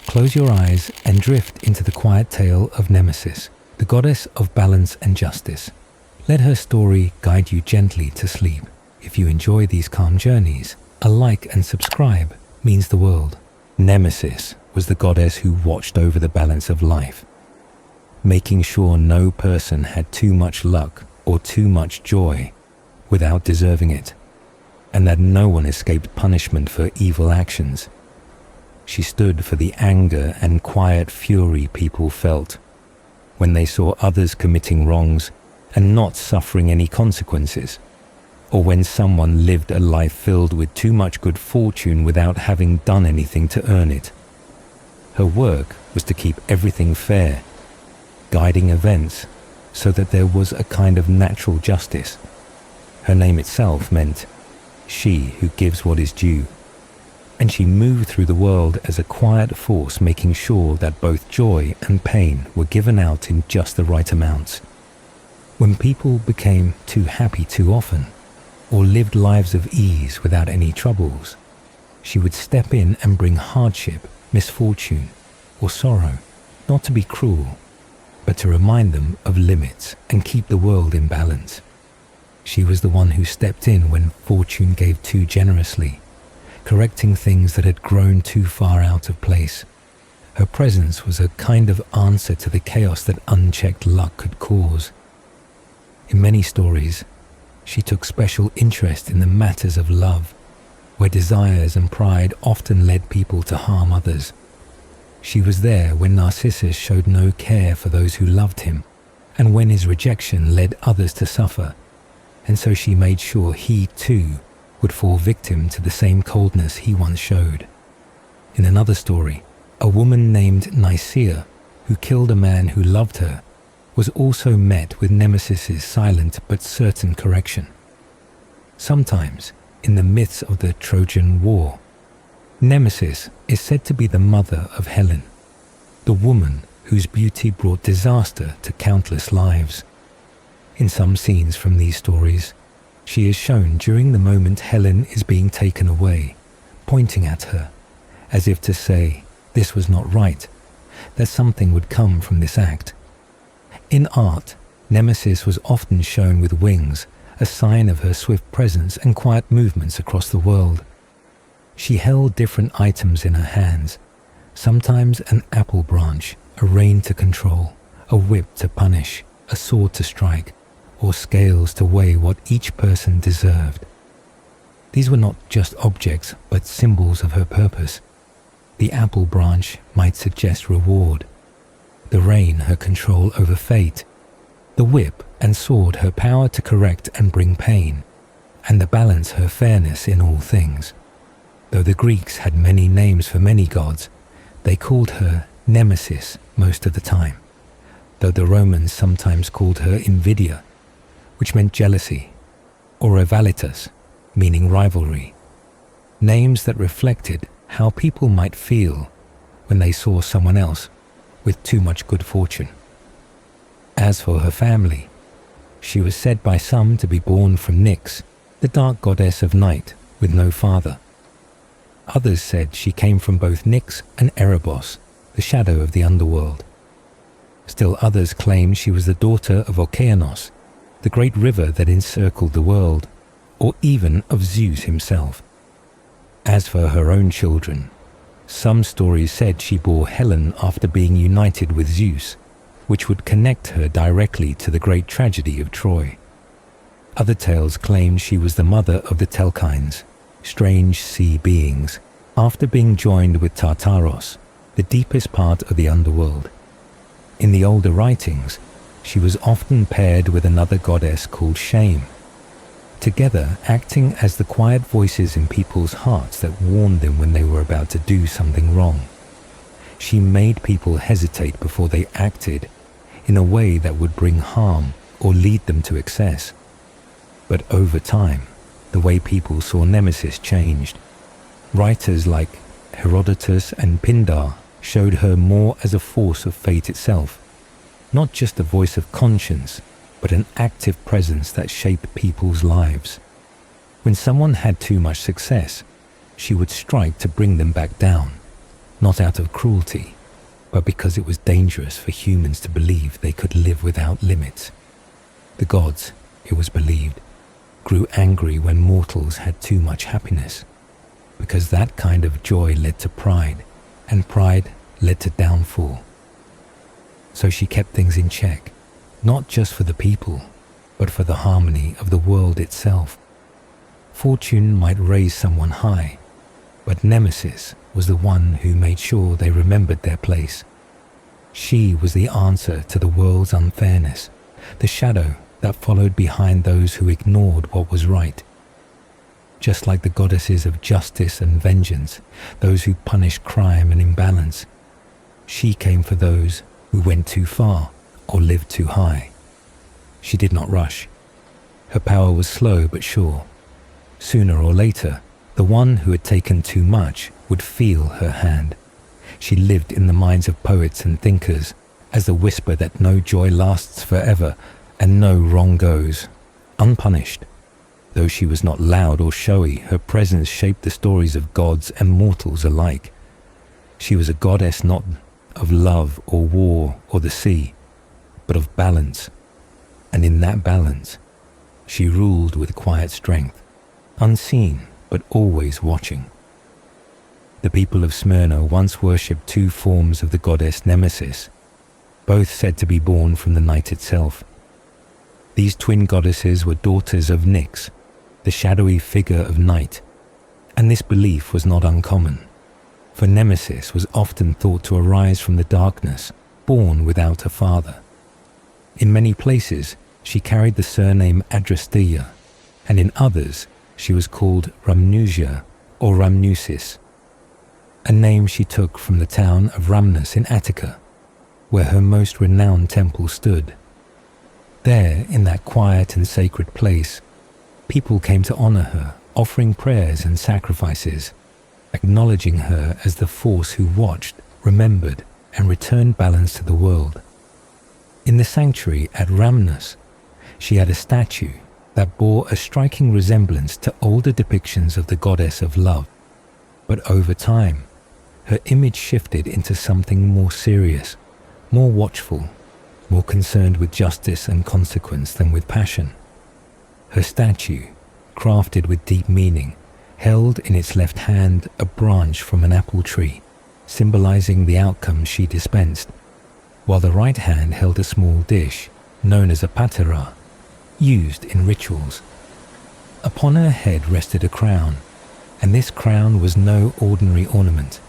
close your eyes and drift into the quiet tale of Nemesis, the goddess of balance and justice. Let her story guide you gently to sleep. If you enjoy these calm journeys, a like and subscribe means the world. Nemesis was the goddess who watched over the balance of life, making sure no person had too much luck or too much joy without deserving it, and that no one escaped punishment for evil actions. She stood for the anger and quiet fury people felt when they saw others committing wrongs and not suffering any consequences, or when someone lived a life filled with too much good fortune without having done anything to earn it. Her work was to keep everything fair, guiding events so that there was a kind of natural justice. Her name itself meant she who gives what is due, and she moved through the world as a quiet force, making sure that both joy and pain were given out in just the right amounts. When people became too happy too often, or lived lives of ease without any troubles, she would step in and bring hardship, misfortune, or sorrow, not to be cruel, but to remind them of limits and keep the world in balance. She was the one who stepped in when fortune gave too generously, correcting things that had grown too far out of place. Her presence was a kind of answer to the chaos that unchecked luck could cause. In many stories, she took special interest in the matters of love, where desires and pride often led people to harm others. She was there when Narcissus showed no care for those who loved him, and when his rejection led others to suffer, and so she made sure he too would fall victim to the same coldness he once showed. In another story, a woman named Nicaea, who killed a man who loved her, was also met with Nemesis's silent but certain correction. Sometimes, in the myths of the Trojan War, Nemesis is said to be the mother of Helen, the woman whose beauty brought disaster to countless lives. In some scenes from these stories, she is shown during the moment Helen is being taken away, pointing at her, as if to say this was not right, that something would come from this act. In art, Nemesis was often shown with wings, a sign of her swift presence and quiet movements across the world. She held different items in her hands, sometimes an apple branch, a rein to control, a whip to punish, a sword to strike, or scales to weigh what each person deserved. These were not just objects, but symbols of her purpose. The apple branch might suggest reward, the rein her control over fate, the whip and sword her power to correct and bring pain, and the balance her fairness in all things. Though the Greeks had many names for many gods, they called her Nemesis most of the time, though the Romans sometimes called her Invidia, which meant jealousy, or Rivalitas, meaning rivalry, names that reflected how people might feel when they saw someone else with too much good fortune. As for her family, she was said by some to be born from Nyx, the dark goddess of night with no father. Others said she came from both Nyx and Erebos, the shadow of the underworld. Still others claimed she was the daughter of Okeanos, the great river that encircled the world, or even of Zeus himself. As for her own children, some stories said she bore Helen after being united with Zeus, which would connect her directly to the great tragedy of Troy. Other tales claimed she was the mother of the Telkynes, strange sea beings, after being joined with Tartaros, the deepest part of the underworld. In the older writings, she was often paired with another goddess called Shame, together acting as the quiet voices in people's hearts that warned them when they were about to do something wrong. She made people hesitate before they acted in a way that would bring harm or lead them to excess. But over time, the way people saw Nemesis changed. Writers like Herodotus and Pindar showed her more as a force of fate itself, not just a voice of conscience, but an active presence that shaped people's lives. When someone had too much success, she would strike to bring them back down. not out of cruelty, but because it was dangerous for humans to believe they could live without limits. The gods, it was believed, grew angry when mortals had too much happiness, because that kind of joy led to pride, and pride led to downfall. So she kept things in check, not just for the people, but for the harmony of the world itself. Fortune might raise someone high, but Nemesis was the one who made sure they remembered their place. She was the answer to the world's unfairness, the shadow that followed behind those who ignored what was right. Just like the goddesses of justice and vengeance, those who punished crime and imbalance, she came for those who went too far or lived too high. She did not rush. Her power was slow but sure. Sooner or later, the one who had taken too much would feel her hand. She lived in the minds of poets and thinkers as the whisper that no joy lasts forever and no wrong goes unpunished. Though she was not loud or showy, her presence shaped the stories of gods and mortals alike. She was a goddess not of love or war or the sea, but of balance. And in that balance, she ruled with quiet strength, unseen but always watching. The people of Smyrna once worshipped two forms of the goddess Nemesis, both said to be born from the night itself. These twin goddesses were daughters of Nyx, the shadowy figure of night, and this belief was not uncommon, for Nemesis was often thought to arise from the darkness, born without a father. In many places, she carried the surname Adrasteia, and in others, she was called Rhamnusia or Rhamnusis, a name she took from the town of Rhamnus in Attica, where her most renowned temple stood. There, in that quiet and sacred place, people came to honor her, offering prayers and sacrifices, acknowledging her as the force who watched, remembered, and returned balance to the world. In the sanctuary at Rhamnus, she had a statue that bore a striking resemblance to older depictions of the goddess of love. But over time, her image shifted into something more serious, more watchful, more concerned with justice and consequence than with passion. Her statue, crafted with deep meaning, held in its left hand a branch from an apple tree, symbolizing the outcome she dispensed, while the right hand held a small dish, known as a patera, used in rituals. Upon her head rested a crown, and this crown was no ordinary ornament.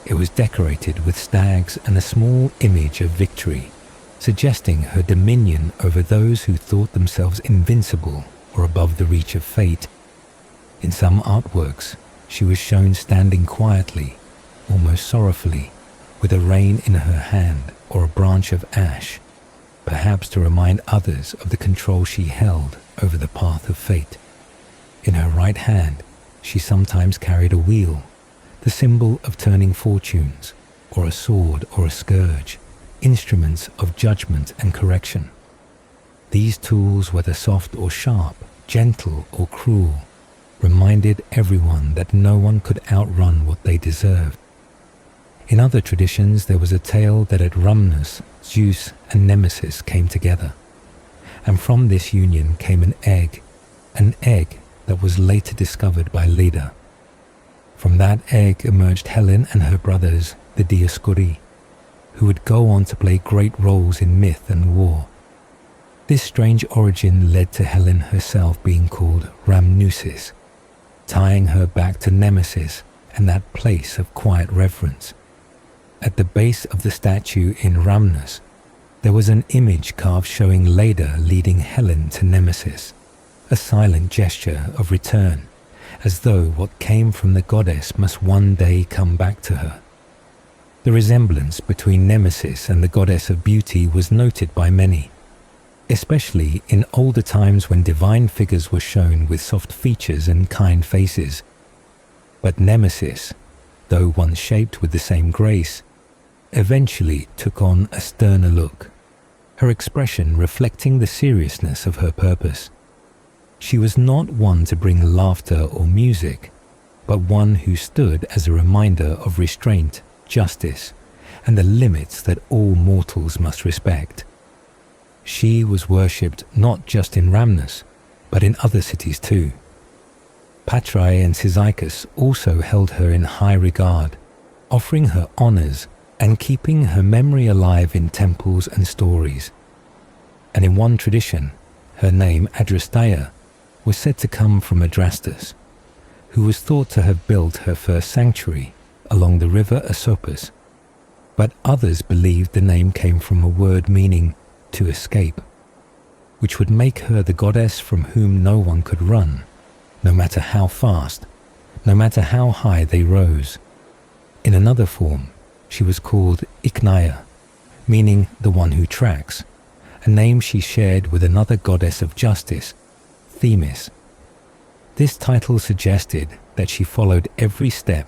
It was decorated with stags and a small image of victory, suggesting her dominion over those who thought themselves invincible or above the reach of fate. In some artworks, she was shown standing quietly, almost sorrowfully, with a rein in her hand or a branch of ash, perhaps to remind others of the control she held over the path of fate. In her right hand, she sometimes carried a wheel, the symbol of turning fortunes, or a sword or a scourge, instruments of judgment and correction. These tools, whether soft or sharp, gentle or cruel, reminded everyone that no one could outrun what they deserved. In other traditions, there was a tale that at Rhamnus, Zeus and Nemesis came together, and from this union came an egg that was later discovered by Leda. From that egg emerged Helen and her brothers, the Dioscuri, who would go on to play great roles in myth and war. This strange origin led to Helen herself being called Rhamnusis, tying her back to Nemesis and that place of quiet reverence. At the base of the statue in Rhamnus, there was an image carved showing Leda leading Helen to Nemesis, a silent gesture of return, as though what came from the goddess must one day come back to her. The resemblance between Nemesis and the goddess of beauty was noted by many, especially in older times when divine figures were shown with soft features and kind faces. But Nemesis, though once shaped with the same grace, eventually took on a sterner look, her expression reflecting the seriousness of her purpose. She was not one to bring laughter or music, but one who stood as a reminder of restraint, justice, and the limits that all mortals must respect. She was worshipped not just in Rhamnus, but in other cities too. Patrae and Cyzicus also held her in high regard, offering her honors and keeping her memory alive in temples and stories. And in one tradition, her name Adrasteia was said to come from Adrastus, who was thought to have built her first sanctuary along the river Asopus, but others believed the name came from a word meaning to escape, which would make her the goddess from whom no one could run, no matter how fast, no matter how high they rose. In another form, she was called Ichneia, meaning the one who tracks, a name she shared with another goddess of justice, Themis. This title suggested that she followed every step,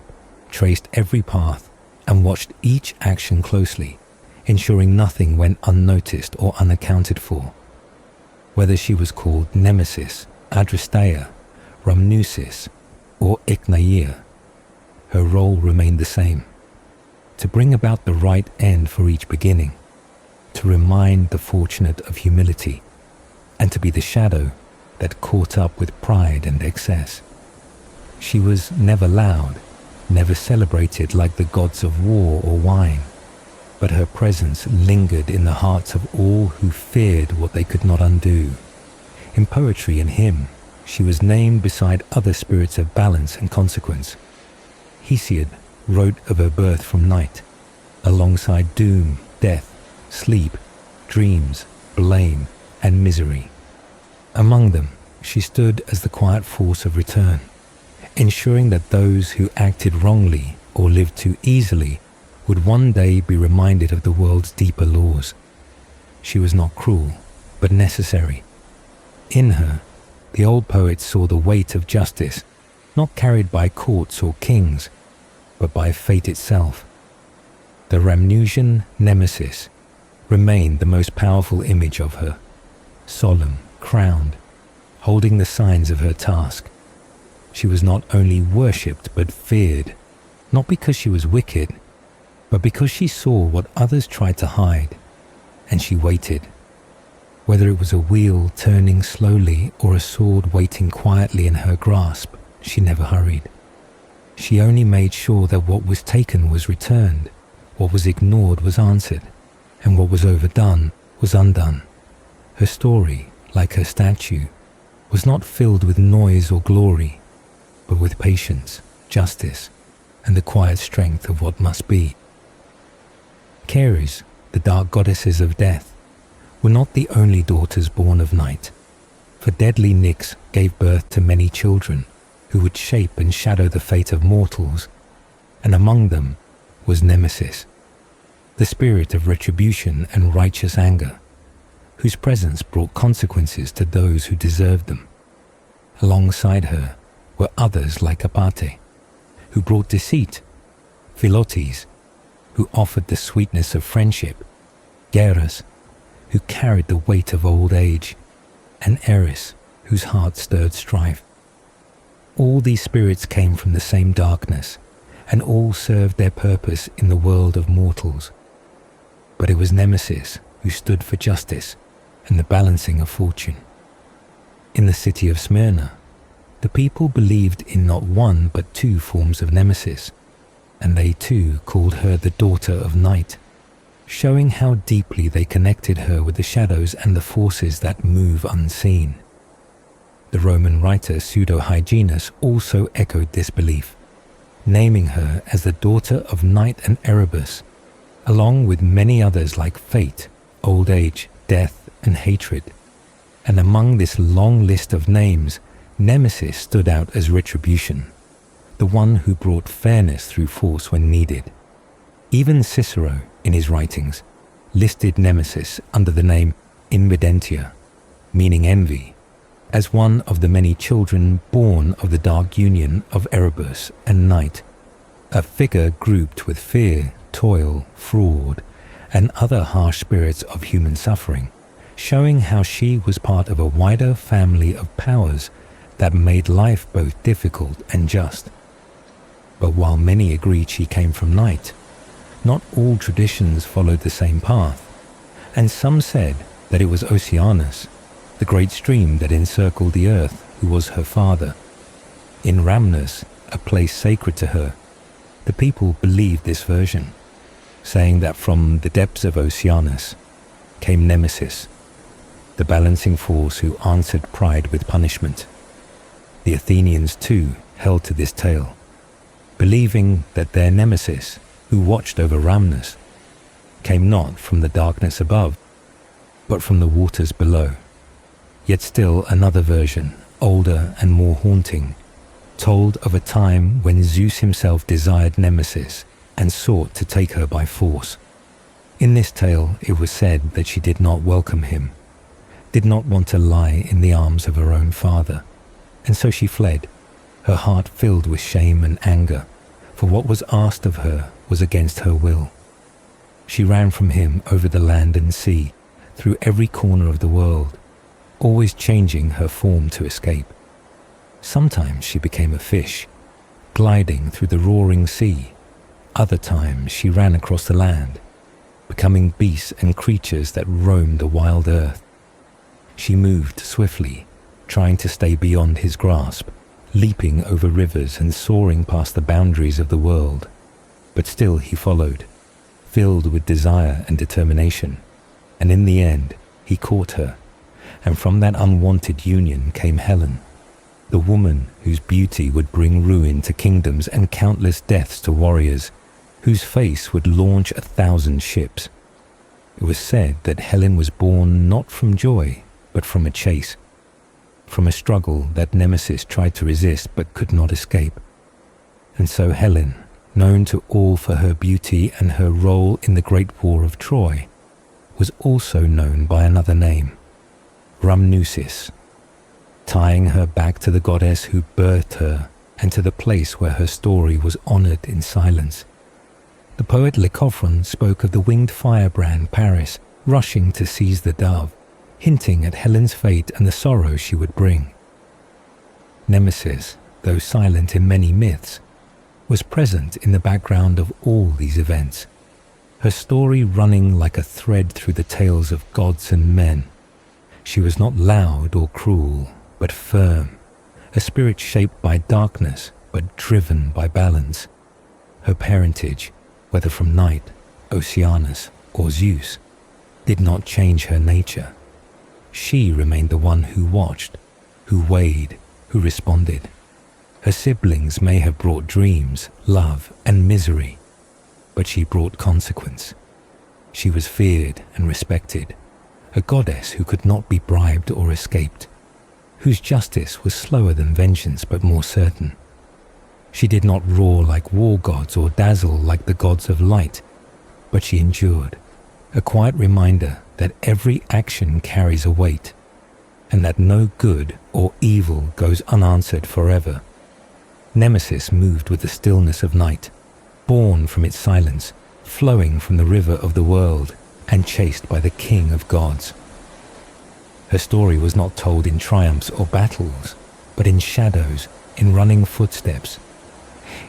traced every path, and watched each action closely, ensuring nothing went unnoticed or unaccounted for. Whether she was called Nemesis, Adrasteia, Rhamnusis, or Ichneia, her role remained the same: to bring about the right end for each beginning, to remind the fortunate of humility, and to be the shadow that caught up with pride and excess. She was never loud, never celebrated like the gods of war or wine, but her presence lingered in the hearts of all who feared what they could not undo. In poetry and hymn, she was named beside other spirits of balance and consequence. Hesiod wrote of her birth from night, alongside doom, death, sleep, dreams, blame, and misery. Among them, she stood as the quiet force of return, ensuring that those who acted wrongly or lived too easily would one day be reminded of the world's deeper laws. She was not cruel, but necessary. In her, the old poets saw the weight of justice, not carried by courts or kings, but by fate itself. The Rhamnusian Nemesis remained the most powerful image of her, solemn, crowned, holding the signs of her task. She was not only worshipped but feared, not because she was wicked, but because she saw what others tried to hide, and she waited. Whether it was a wheel turning slowly or a sword waiting quietly in her grasp, she never hurried. She only made sure that what was taken was returned, what was ignored was answered, and what was overdone was undone. Her story, like her statue, was not filled with noise or glory, but with patience, justice, and the quiet strength of what must be. Ceres, the dark goddesses of death, were not the only daughters born of night, for deadly Nyx gave birth to many children who would shape and shadow the fate of mortals, and among them was Nemesis, the spirit of retribution and righteous anger, whose presence brought consequences to those who deserved them. Alongside her were others like Apate, who brought deceit, Philotes, who offered the sweetness of friendship, Geras, who carried the weight of old age, and Eris, whose heart stirred strife. All these spirits came from the same darkness, and all served their purpose in the world of mortals. But it was Nemesis who stood for justice and the balancing of fortune. In the city of Smyrna, the people believed in not one but two forms of Nemesis, and they too called her the daughter of night, showing how deeply they connected her with the shadows and the forces that move unseen. The Roman writer Pseudo-Hyginus also echoed this belief, naming her as the daughter of Night and Erebus, along with many others like fate, old age, death, and hatred. And among this long list of names, Nemesis stood out as retribution, the one who brought fairness through force when needed. Even Cicero, in his writings, listed Nemesis under the name Invidentia, meaning envy, as one of the many children born of the dark union of Erebus and Night, a figure grouped with fear, toil, fraud, and other harsh spirits of human suffering, showing how she was part of a wider family of powers that made life both difficult and just. But while many agreed she came from night, not all traditions followed the same path, and some said that it was Oceanus, the great stream that encircled the earth, who was her father. In Rhamnus, a place sacred to her, the people believed this version, saying that from the depths of Oceanus came Nemesis, the balancing force who answered pride with punishment. The Athenians too held to this tale, believing that their Nemesis, who watched over Rhamnus, came not from the darkness above, but from the waters below. Yet still another version, older and more haunting, told of a time when Zeus himself desired Nemesis and sought to take her by force. In this tale it was said that she did not welcome him, did not want to lie in the arms of her own father, and so she fled, her heart filled with shame and anger, for what was asked of her was against her will. She ran from him over the land and sea, through every corner of the world, always changing her form to escape. Sometimes she became a fish, gliding through the roaring sea. Other times she ran across the land, becoming beasts and creatures that roamed the wild earth. She moved swiftly, trying to stay beyond his grasp, leaping over rivers and soaring past the boundaries of the world. But still he followed, filled with desire and determination, and in the end he caught her, and from that unwanted union came Helen, the woman whose beauty would bring ruin to kingdoms and countless deaths to warriors, whose face would launch 1,000 ships. It was said that Helen was born not from joy, but from a chase, from a struggle that Nemesis tried to resist but could not escape. And so Helen, known to all for her beauty and her role in the Great War of Troy, was also known by another name, Rhamnusis, tying her back to the goddess who birthed her and to the place where her story was honored in silence. The poet Lycophron spoke of the winged firebrand Paris rushing to seize the dove, hinting at Helen's fate and the sorrow she would bring. Nemesis, though silent in many myths, was present in the background of all these events, her story running like a thread through the tales of gods and men. She was not loud or cruel, but firm, a spirit shaped by darkness, but driven by balance. Her parentage, whether from night, Oceanus, or Zeus, did not change her nature. She remained the one who watched, who weighed, who responded. Her siblings may have brought dreams, love, and misery, but she brought consequence. She was feared and respected, a goddess who could not be bribed or escaped, whose justice was slower than vengeance but more certain. She did not roar like war gods or dazzle like the gods of light, but she endured, a quiet reminder that every action carries a weight, and that no good or evil goes unanswered forever. Nemesis moved with the stillness of night, born from its silence, flowing from the river of the world, and chased by the king of gods. Her story was not told in triumphs or battles, but in shadows, in running footsteps,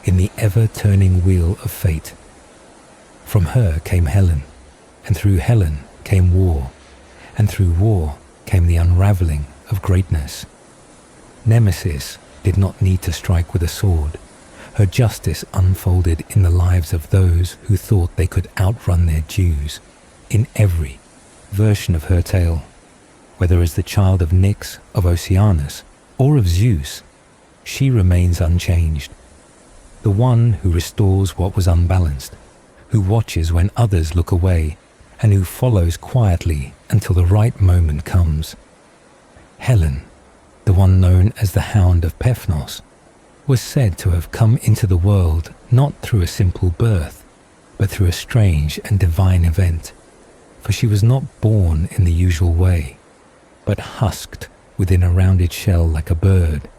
in the ever-turning wheel of fate. From her came Helen, and through Helen came war, and through war came the unraveling of greatness. Nemesis did not need to strike with a sword. Her justice unfolded in the lives of those who thought they could outrun their dues. In every version of her tale, whether as the child of Nyx, of Oceanus, or of Zeus, she remains unchanged. The one who restores what was unbalanced, who watches when others look away, and who follows quietly until the right moment comes. Helen, the one known as the Hound of Pefnos, was said to have come into the world not through a simple birth, but through a strange and divine event, for she was not born in the usual way, but husked within a rounded shell like a bird,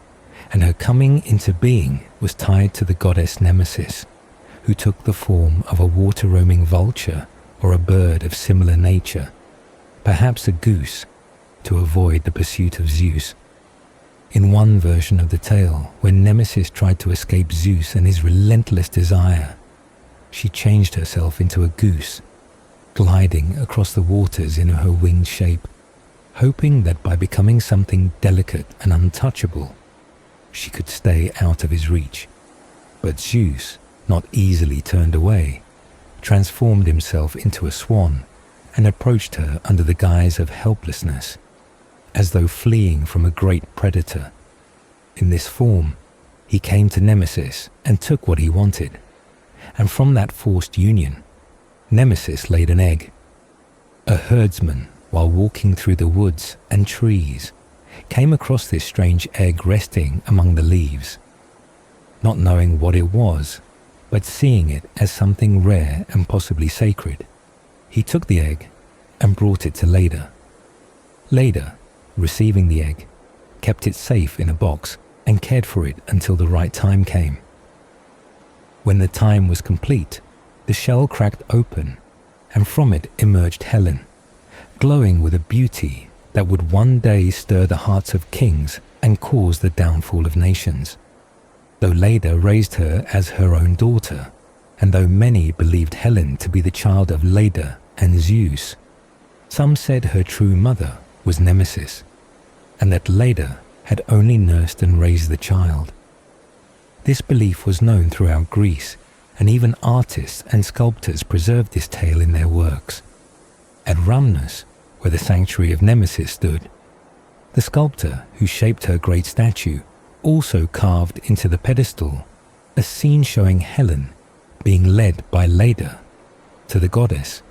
and her coming into being was tied to the goddess Nemesis, who took the form of a water-roaming vulture or a bird of similar nature, perhaps a goose, to avoid the pursuit of Zeus. In one version of the tale, when Nemesis tried to escape Zeus and his relentless desire, she changed herself into a goose, gliding across the waters in her winged shape, hoping that by becoming something delicate and untouchable, she could stay out of his reach. But Zeus, not easily turned away, transformed himself into a swan and approached her under the guise of helplessness, as though fleeing from a great predator. In this form, he came to Nemesis and took what he wanted, and from that forced union, Nemesis laid an egg. A herdsman, while walking through the woods and trees, came across this strange egg resting among the leaves. Not knowing what it was, but seeing it as something rare and possibly sacred, he took the egg and brought it to Leda. Leda, receiving the egg, kept it safe in a box and cared for it until the right time came. When the time was complete, the shell cracked open, and from it emerged Helen, glowing with a beauty that would one day stir the hearts of kings and cause the downfall of nations. Though Leda raised her as her own daughter, and though many believed Helen to be the child of Leda and Zeus, some said her true mother was Nemesis, and that Leda had only nursed and raised the child. This belief was known throughout Greece, and even artists and sculptors preserved this tale in their works. At Rhamnus, where the sanctuary of Nemesis stood, the sculptor who shaped her great statue also carved into the pedestal a scene showing Helen being led by Leda to the goddess,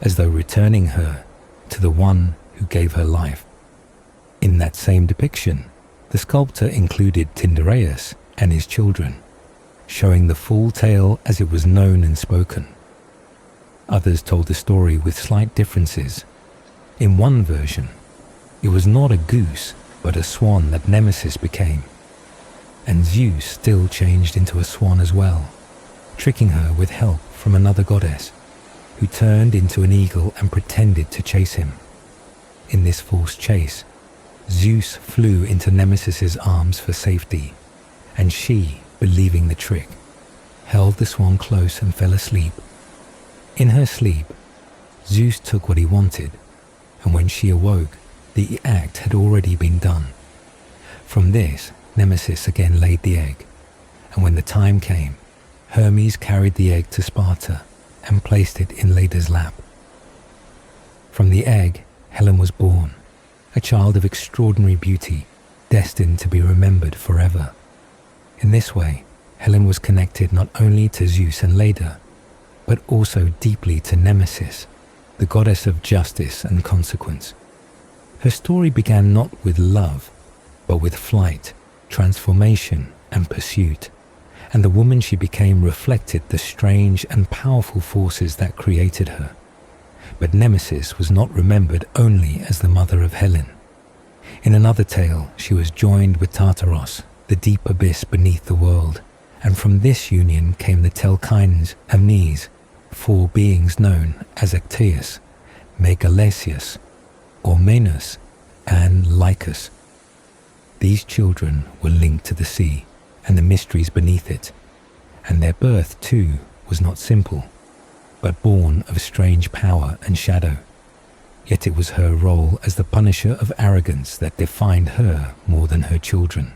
as though returning her to the one who gave her life. In that same depiction, the sculptor included Tyndareus and his children, showing the full tale as it was known and spoken. Others told the story with slight differences. In one version, it was not a goose but a swan that Nemesis became, and Zeus still changed into a swan as well, tricking her with help from another goddess, who turned into an eagle and pretended to chase him. In this forced chase, Zeus flew into Nemesis's arms for safety, and she, believing the trick, held the swan close and fell asleep. In her sleep, Zeus took what he wanted, and when she awoke, the act had already been done. From this, Nemesis again laid the egg, and when the time came, Hermes carried the egg to Sparta and placed it in Leda's lap. From the egg, Helen was born, a child of extraordinary beauty, destined to be remembered forever. In this way, Helen was connected not only to Zeus and Leda, but also deeply to Nemesis, the goddess of justice and consequence. Her story began not with love, but with flight, transformation, and pursuit, and the woman she became reflected the strange and powerful forces that created her. But Nemesis was not remembered only as the mother of Helen. In another tale, she was joined with Tartaros, the deep abyss beneath the world, and from this union came the Telchines and Nes, four beings known as Ecteus, Megalesius, Ormenus, and Lycus. These children were linked to the sea and the mysteries beneath it, and their birth too was not simple, but born of strange power and shadow. Yet it was her role as the punisher of arrogance that defined her more than her children.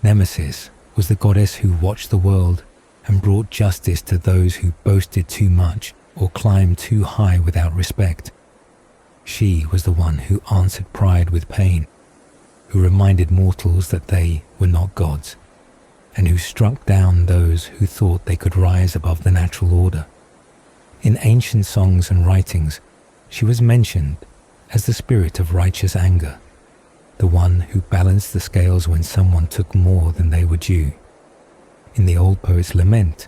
Nemesis was the goddess who watched the world and brought justice to those who boasted too much or climbed too high without respect. She was the one who answered pride with pain, who reminded mortals that they were not gods, and who struck down those who thought they could rise above the natural order. In ancient songs and writings, she was mentioned as the spirit of righteous anger, the one who balanced the scales when someone took more than they were due. In the old poet's lament,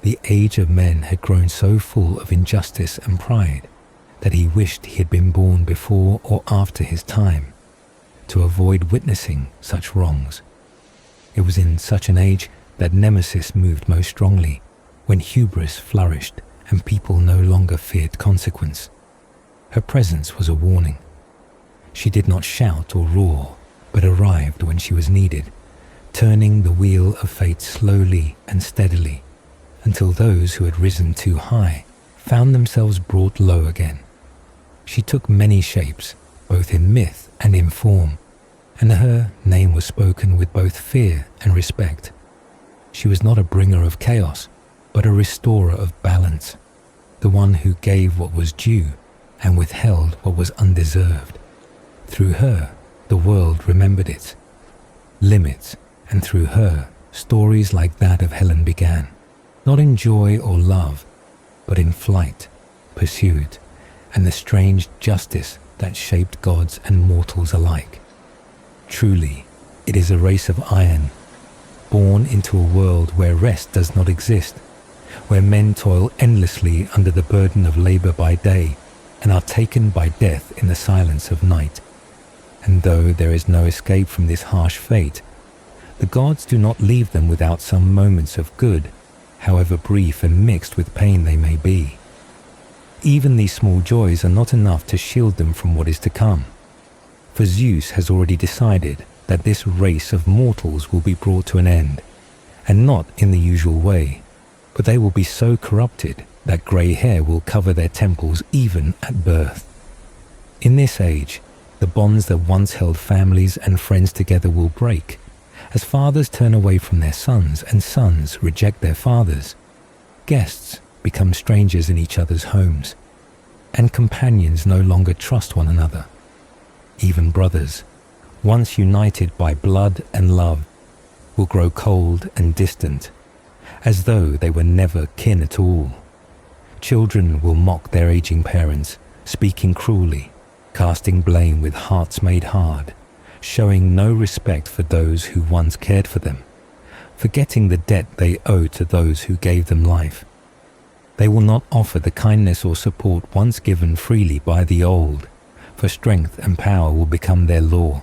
the age of men had grown so full of injustice and pride that he wished he had been born before or after his time, to avoid witnessing such wrongs. It was in such an age that Nemesis moved most strongly, when hubris flourished and people no longer feared consequence. Her presence was a warning. She did not shout or roar, but arrived when she was needed, turning the wheel of fate slowly and steadily until those who had risen too high found themselves brought low again. She took many shapes, both in myth and in form, and her name was spoken with both fear and respect. She was not a bringer of chaos, but a restorer of balance, the one who gave what was due and withheld what was undeserved. Through her, the world remembered its limits, and through her, stories like that of Helen began, not in joy or love, but in flight, pursuit, and the strange justice that shaped gods and mortals alike. Truly, it is a race of iron, born into a world where rest does not exist, where men toil endlessly under the burden of labor by day and are taken by death in the silence of night. And though there is no escape from this harsh fate, the gods do not leave them without some moments of good, however brief and mixed with pain they may be. Even these small joys are not enough to shield them from what is to come. For Zeus has already decided that this race of mortals will be brought to an end, and not in the usual way, but they will be so corrupted that grey hair will cover their temples even at birth. In this age, the bonds that once held families and friends together will break, as fathers turn away from their sons and sons reject their fathers. Guests become strangers in each other's homes, and companions no longer trust one another. Even brothers, once united by blood and love, will grow cold and distant, as though they were never kin at all. Children will mock their aging parents, speaking cruelly, casting blame with hearts made hard, showing no respect for those who once cared for them, forgetting the debt they owe to those who gave them life. They will not offer the kindness or support once given freely by the old, for strength and power will become their law,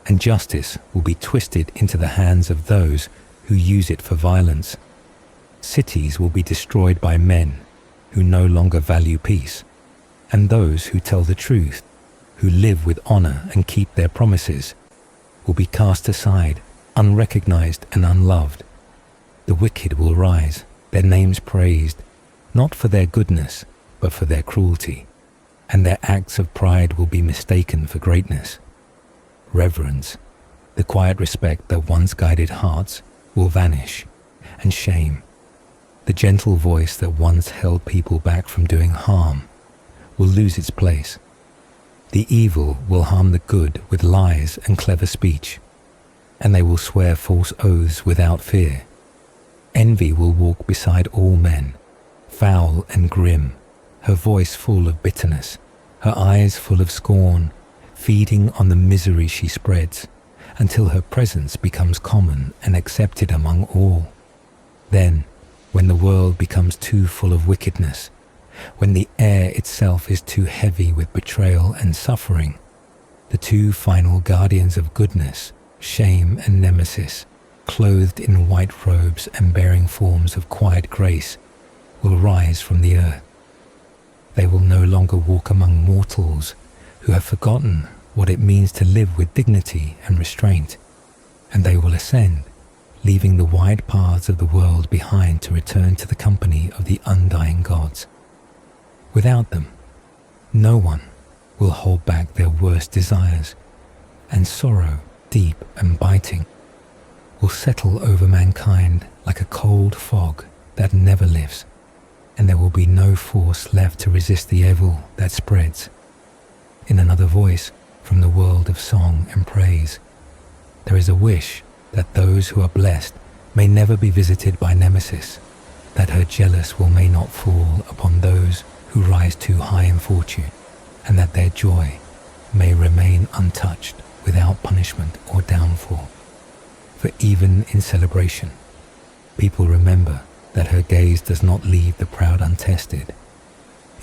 and justice will be twisted into the hands of those who use it for violence. Cities will be destroyed by men who no longer value peace, and those who tell the truth, who live with honor and keep their promises, will be cast aside, unrecognized and unloved. The wicked will rise, their names praised, not for their goodness, but for their cruelty, and their acts of pride will be mistaken for greatness. Reverence, the quiet respect that once guided hearts, will vanish, and shame, the gentle voice that once held people back from doing harm, will lose its place. The evil will harm the good with lies and clever speech, and they will swear false oaths without fear. Envy will walk beside all men, foul and grim, her voice full of bitterness, her eyes full of scorn, feeding on the misery she spreads, until her presence becomes common and accepted among all. Then, when the world becomes too full of wickedness, when the air itself is too heavy with betrayal and suffering, the two final guardians of goodness, shame and Nemesis, clothed in white robes and bearing forms of quiet grace, will rise from the earth. They will no longer walk among mortals who have forgotten what it means to live with dignity and restraint, and they will ascend, leaving the wide paths of the world behind to return to the company of the undying gods. Without them, no one will hold back their worst desires, and sorrow, deep and biting, will settle over mankind like a cold fog that never lifts, and there will be no force left to resist the evil that spreads. In another voice from the world of song and praise, there is a wish that those who are blessed may never be visited by Nemesis, that her jealous will may not fall upon those who rise too high in fortune, and that their joy may remain untouched without punishment or downfall. For even in celebration, people remember that her gaze does not leave the proud untested.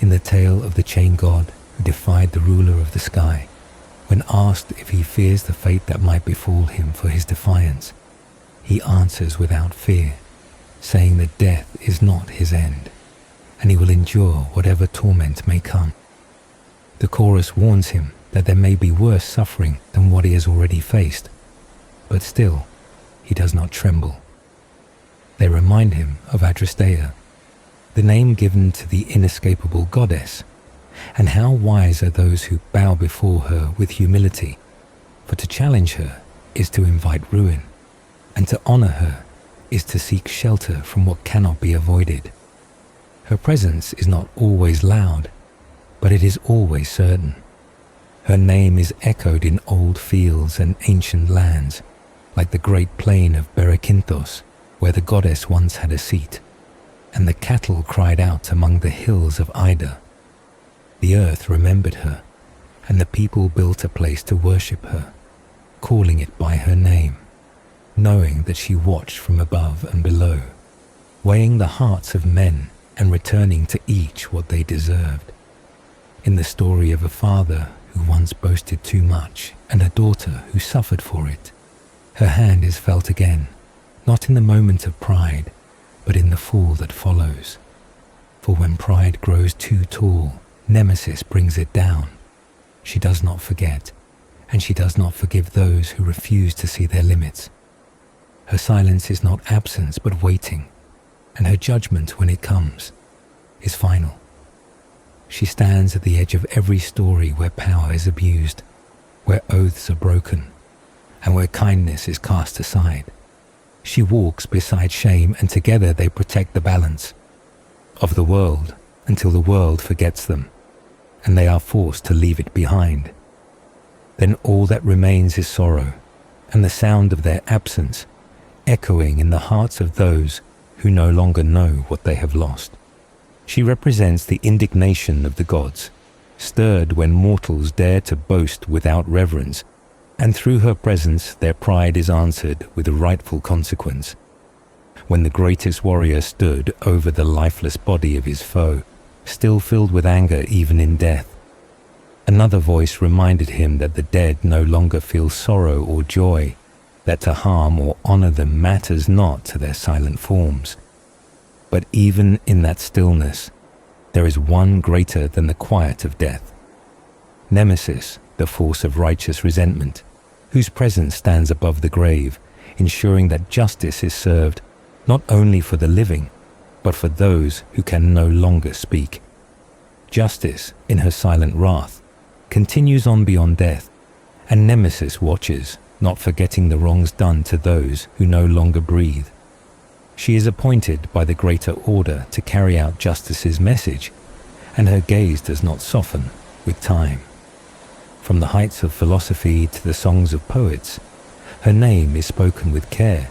In the tale of the chain god who defied the ruler of the sky, when asked if he fears the fate that might befall him for his defiance, he answers without fear, saying that death is not his end, and he will endure whatever torment may come. The chorus warns him that there may be worse suffering than what he has already faced, but still he does not tremble. They remind him of Adrasteia, the name given to the inescapable goddess, and how wise are those who bow before her with humility, for to challenge her is to invite ruin, and to honor her is to seek shelter from what cannot be avoided. Her presence is not always loud, but it is always certain. Her name is echoed in old fields and ancient lands, like the great plain of Berekinthos, where the goddess once had a seat, and the cattle cried out among the hills of Ida. The earth remembered her, and the people built a place to worship her, calling it by her name, knowing that she watched from above and below, weighing the hearts of men and returning to each what they deserved. In the story of a father who once boasted too much and a daughter who suffered for it, her hand is felt again, not in the moment of pride, but in the fall that follows. For when pride grows too tall, Nemesis brings it down. She does not forget, and she does not forgive those who refuse to see their limits. Her silence is not absence but waiting, and her judgment, when it comes, is final. She stands at the edge of every story where power is abused, where oaths are broken, and where kindness is cast aside. She walks beside shame, and together they protect the balance of the world until the world forgets them, and they are forced to leave it behind. Then all that remains is sorrow, and the sound of their absence echoing in the hearts of those who no longer know what they have lost. She represents the indignation of the gods, stirred when mortals dare to boast without reverence, and through her presence their pride is answered with a rightful consequence. When the greatest warrior stood over the lifeless body of his foe, still filled with anger even in death, another voice reminded him that the dead no longer feel sorrow or joy, that to harm or honor them matters not to their silent forms. But even in that stillness, there is one greater than the quiet of death. Nemesis, the force of righteous resentment, whose presence stands above the grave, ensuring that justice is served not only for the living, but for those who can no longer speak. Justice, in her silent wrath, continues on beyond death, and Nemesis watches, not forgetting the wrongs done to those who no longer breathe. She is appointed by the greater order to carry out justice's message, and her gaze does not soften with time. From the heights of philosophy to the songs of poets, her name is spoken with care,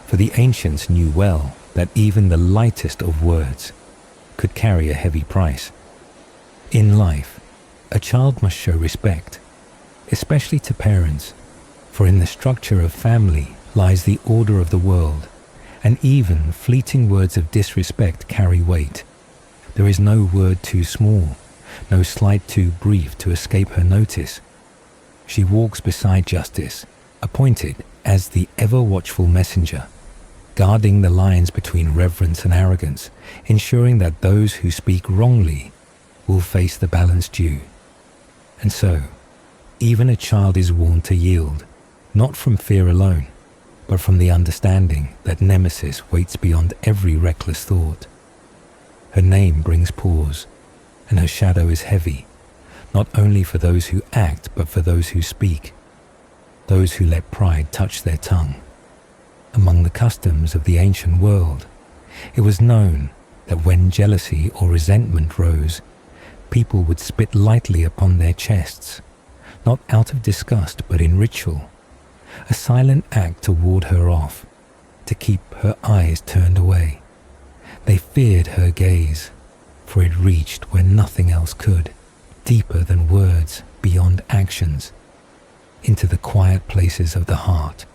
for the ancients knew well that even the lightest of words could carry a heavy price. In life, a child must show respect, especially to parents, for in the structure of family lies the order of the world, and even fleeting words of disrespect carry weight. There is no word too small, no slight too brief to escape her notice. She walks beside justice, appointed as the ever-watchful messenger, guarding the lines between reverence and arrogance, ensuring that those who speak wrongly will face the balance due. And so, even a child is warned to yield, not from fear alone, but from the understanding that Nemesis waits beyond every reckless thought. Her name brings pause, and her shadow is heavy, not only for those who act, but for those who speak, those who let pride touch their tongue. Among the customs of the ancient world, it was known that when jealousy or resentment rose, people would spit lightly upon their chests, not out of disgust but in ritual, a silent act to ward her off, to keep her eyes turned away. They feared her gaze, for it reached where nothing else could, deeper than words, beyond actions, into the quiet places of the heart.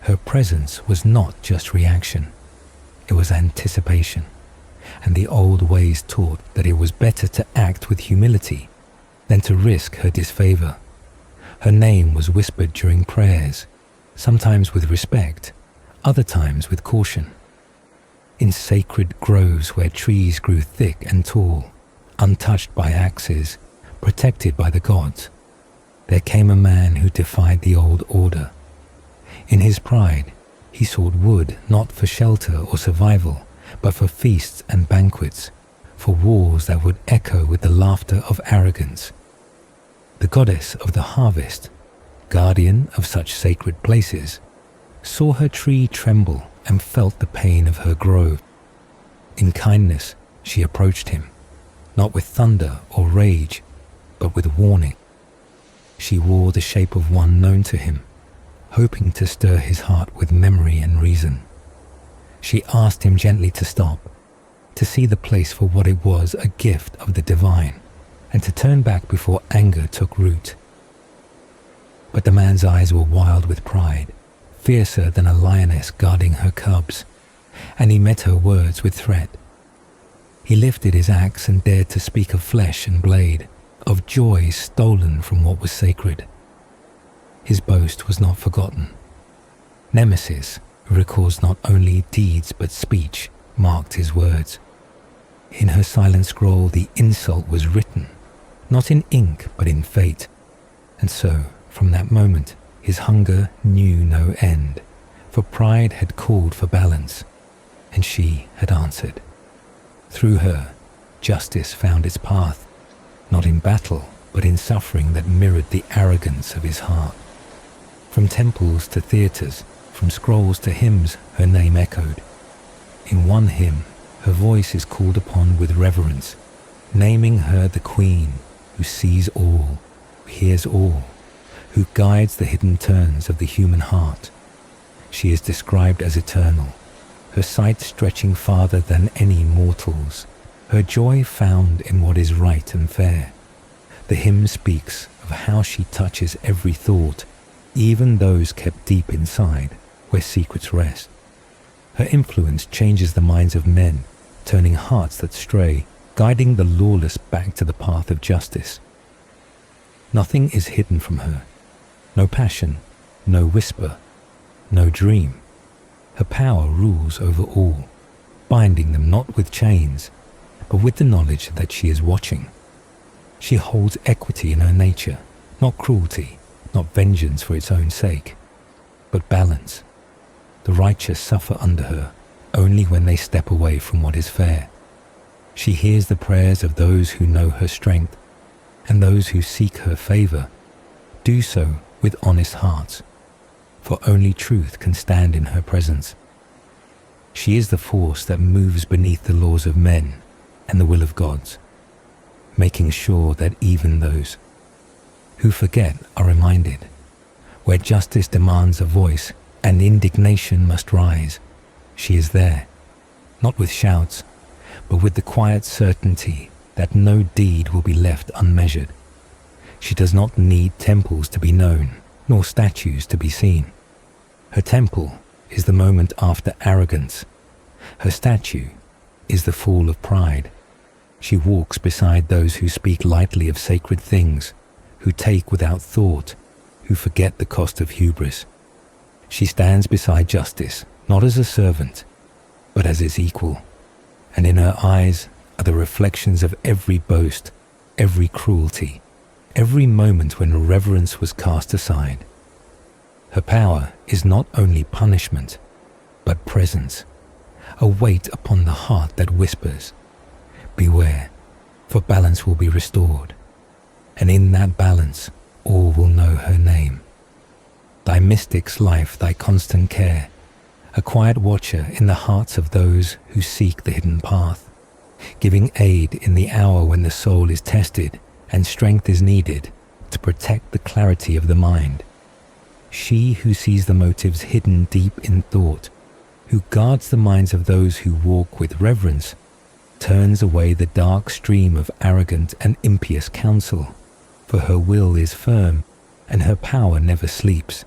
Her presence was not just reaction, it was anticipation, and the old ways taught that it was better to act with humility than to risk her disfavor. Her name was whispered during prayers, sometimes with respect, other times with caution. In sacred groves where trees grew thick and tall, untouched by axes, protected by the gods, there came a man who defied the old order. In his pride, he sought wood not for shelter or survival, but for feasts and banquets, for wars that would echo with the laughter of arrogance. The goddess of the harvest, guardian of such sacred places, saw her tree tremble and felt the pain of her grove. In kindness, she approached him, not with thunder or rage, but with warning. She wore the shape of one known to him, hoping to stir his heart with memory and reason. She asked him gently to stop, to see the place for what it was, a gift of the divine, and to turn back before anger took root. But the man's eyes were wild with pride, fiercer than a lioness guarding her cubs, and he met her words with threat. He lifted his axe and dared to speak of flesh and blade, of joy stolen from what was sacred. His boast was not forgotten. Nemesis, who records not only deeds but speech, marked his words. In her silent scroll the insult was written, not in ink but in fate. And so, from that moment, his hunger knew no end, for pride had called for balance, and she had answered. Through her, justice found its path, not in battle, but in suffering that mirrored the arrogance of his heart. From temples to theatres, from scrolls to hymns, her name echoed. In one hymn, her voice is called upon with reverence, naming her the Queen, who sees all, who hears all, who guides the hidden turns of the human heart. She is described as eternal, her sight stretching farther than any mortal's, her joy found in what is right and fair. The hymn speaks of how she touches every thought, even those kept deep inside, where secrets rest. Her influence changes the minds of men, turning hearts that stray, guiding the lawless back to the path of justice. Nothing is hidden from her. No passion, no whisper, no dream. Her power rules over all, binding them not with chains, but with the knowledge that she is watching. She holds equity in her nature, not cruelty, not vengeance for its own sake, but balance. The righteous suffer under her only when they step away from what is fair. She hears the prayers of those who know her strength, and those who seek her favor do so with honest hearts, for only truth can stand in her presence. She is the force that moves beneath the laws of men and the will of gods, making sure that even those who forget are reminded. Where justice demands a voice and indignation must rise, she is there, not with shouts, but with the quiet certainty that no deed will be left unmeasured. She does not need temples to be known, nor statues to be seen. Her temple is the moment after arrogance. Her statue is the fall of pride. She walks beside those who speak lightly of sacred things, who take without thought, who forget the cost of hubris. She stands beside justice, not as a servant, but as its equal. And in her eyes are the reflections of every boast, every cruelty, every moment when reverence was cast aside. Her power is not only punishment, but presence, a weight upon the heart that whispers, "Beware, for balance will be restored, and in that balance all will know her name." Thy mystic's life, thy constant care, a quiet watcher in the hearts of those who seek the hidden path, giving aid in the hour when the soul is tested and strength is needed to protect the clarity of the mind. She who sees the motives hidden deep in thought, who guards the minds of those who walk with reverence, turns away the dark stream of arrogant and impious counsel, for her will is firm and her power never sleeps.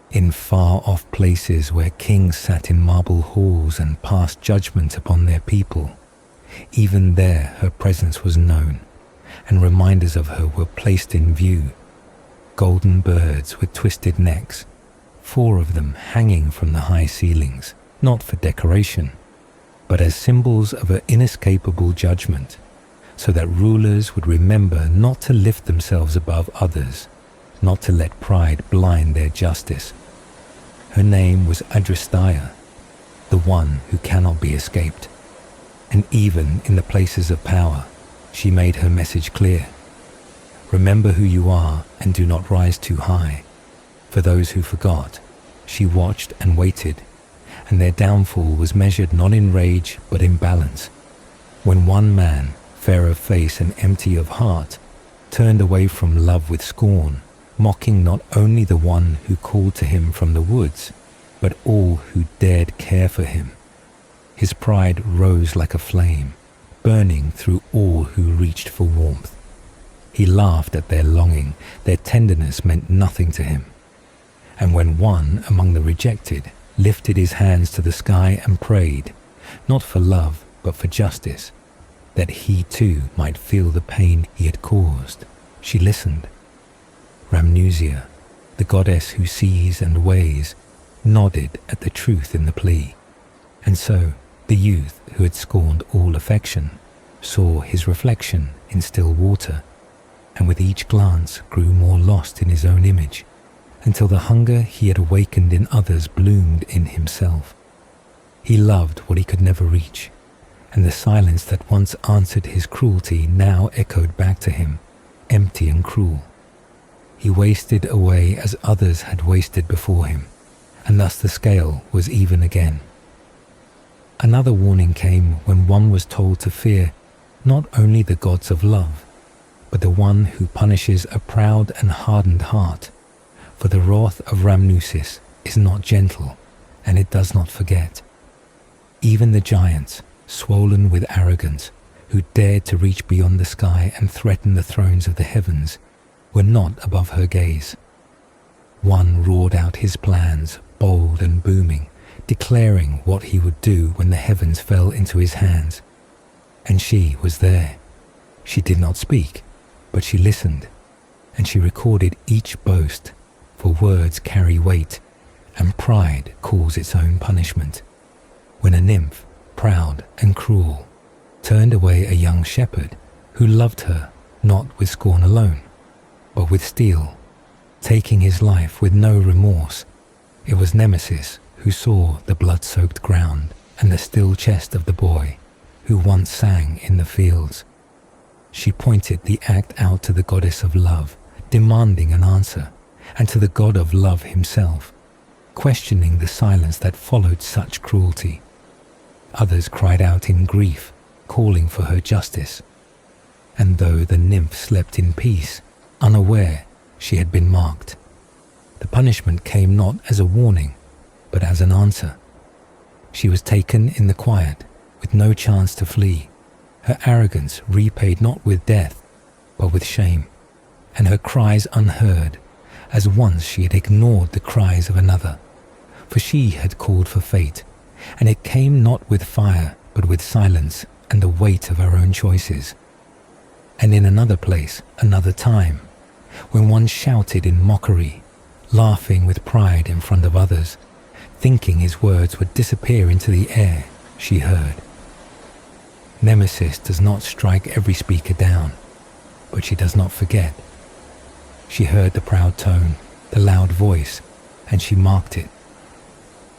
In far-off places where kings sat in marble halls and passed judgment upon their people, even there her presence was known, and reminders of her were placed in view. Golden birds with twisted necks, 4 of them hanging from the high ceilings, not for decoration, but as symbols of her inescapable judgment, so that rulers would remember not to lift themselves above others, not to let pride blind their justice. Her name was Adrasteia, the one who cannot be escaped. And even in the places of power, she made her message clear. Remember who you are and do not rise too high. For those who forgot, she watched and waited, and their downfall was measured not in rage but in balance. When one man, fair of face and empty of heart, turned away from love with scorn, mocking not only the one who called to him from the woods, but all who dared care for him. His pride rose like a flame, burning through all who reached for warmth. He laughed at their longing, their tenderness meant nothing to him. And when one among the rejected lifted his hands to the sky and prayed, not for love but for justice, that he too might feel the pain he had caused, she listened. Rhamnusia, the goddess who sees and weighs, nodded at the truth in the plea. And so the youth who had scorned all affection saw his reflection in still water, and with each glance grew more lost in his own image, until the hunger he had awakened in others bloomed in himself. He loved what he could never reach, and the silence that once answered his cruelty now echoed back to him, empty and cruel. He wasted away as others had wasted before him, and thus the scale was even again. Another warning came when one was told to fear not only the gods of love, but the one who punishes a proud and hardened heart, for the wrath of Rhamnusis is not gentle, and it does not forget. Even the giants, swollen with arrogance, who dared to reach beyond the sky and threaten the thrones of the heavens, were not above her gaze. One roared out his plans, bold and booming, declaring what he would do when the heavens fell into his hands. And she was there. She did not speak, but she listened, and she recorded each boast, for words carry weight, and pride calls its own punishment. When a nymph, proud and cruel, turned away a young shepherd who loved her not with scorn alone, but with steel, taking his life with no remorse, it was Nemesis who saw the blood-soaked ground and the still chest of the boy who once sang in the fields. She pointed the act out to the goddess of love, demanding an answer, and to the god of love himself, questioning the silence that followed such cruelty. Others cried out in grief, calling for her justice. And though the nymph slept in peace, unaware she had been marked, the punishment came not as a warning, but as an answer. She was taken in the quiet, with no chance to flee, her arrogance repaid not with death, but with shame, and her cries unheard, as once she had ignored the cries of another. For she had called for fate, and it came not with fire, but with silence and the weight of her own choices. And in another place, another time, when one shouted in mockery, laughing with pride in front of others, thinking his words would disappear into the air, she heard. Nemesis does not strike every speaker down, but she does not forget. She heard the proud tone, the loud voice, and she marked it.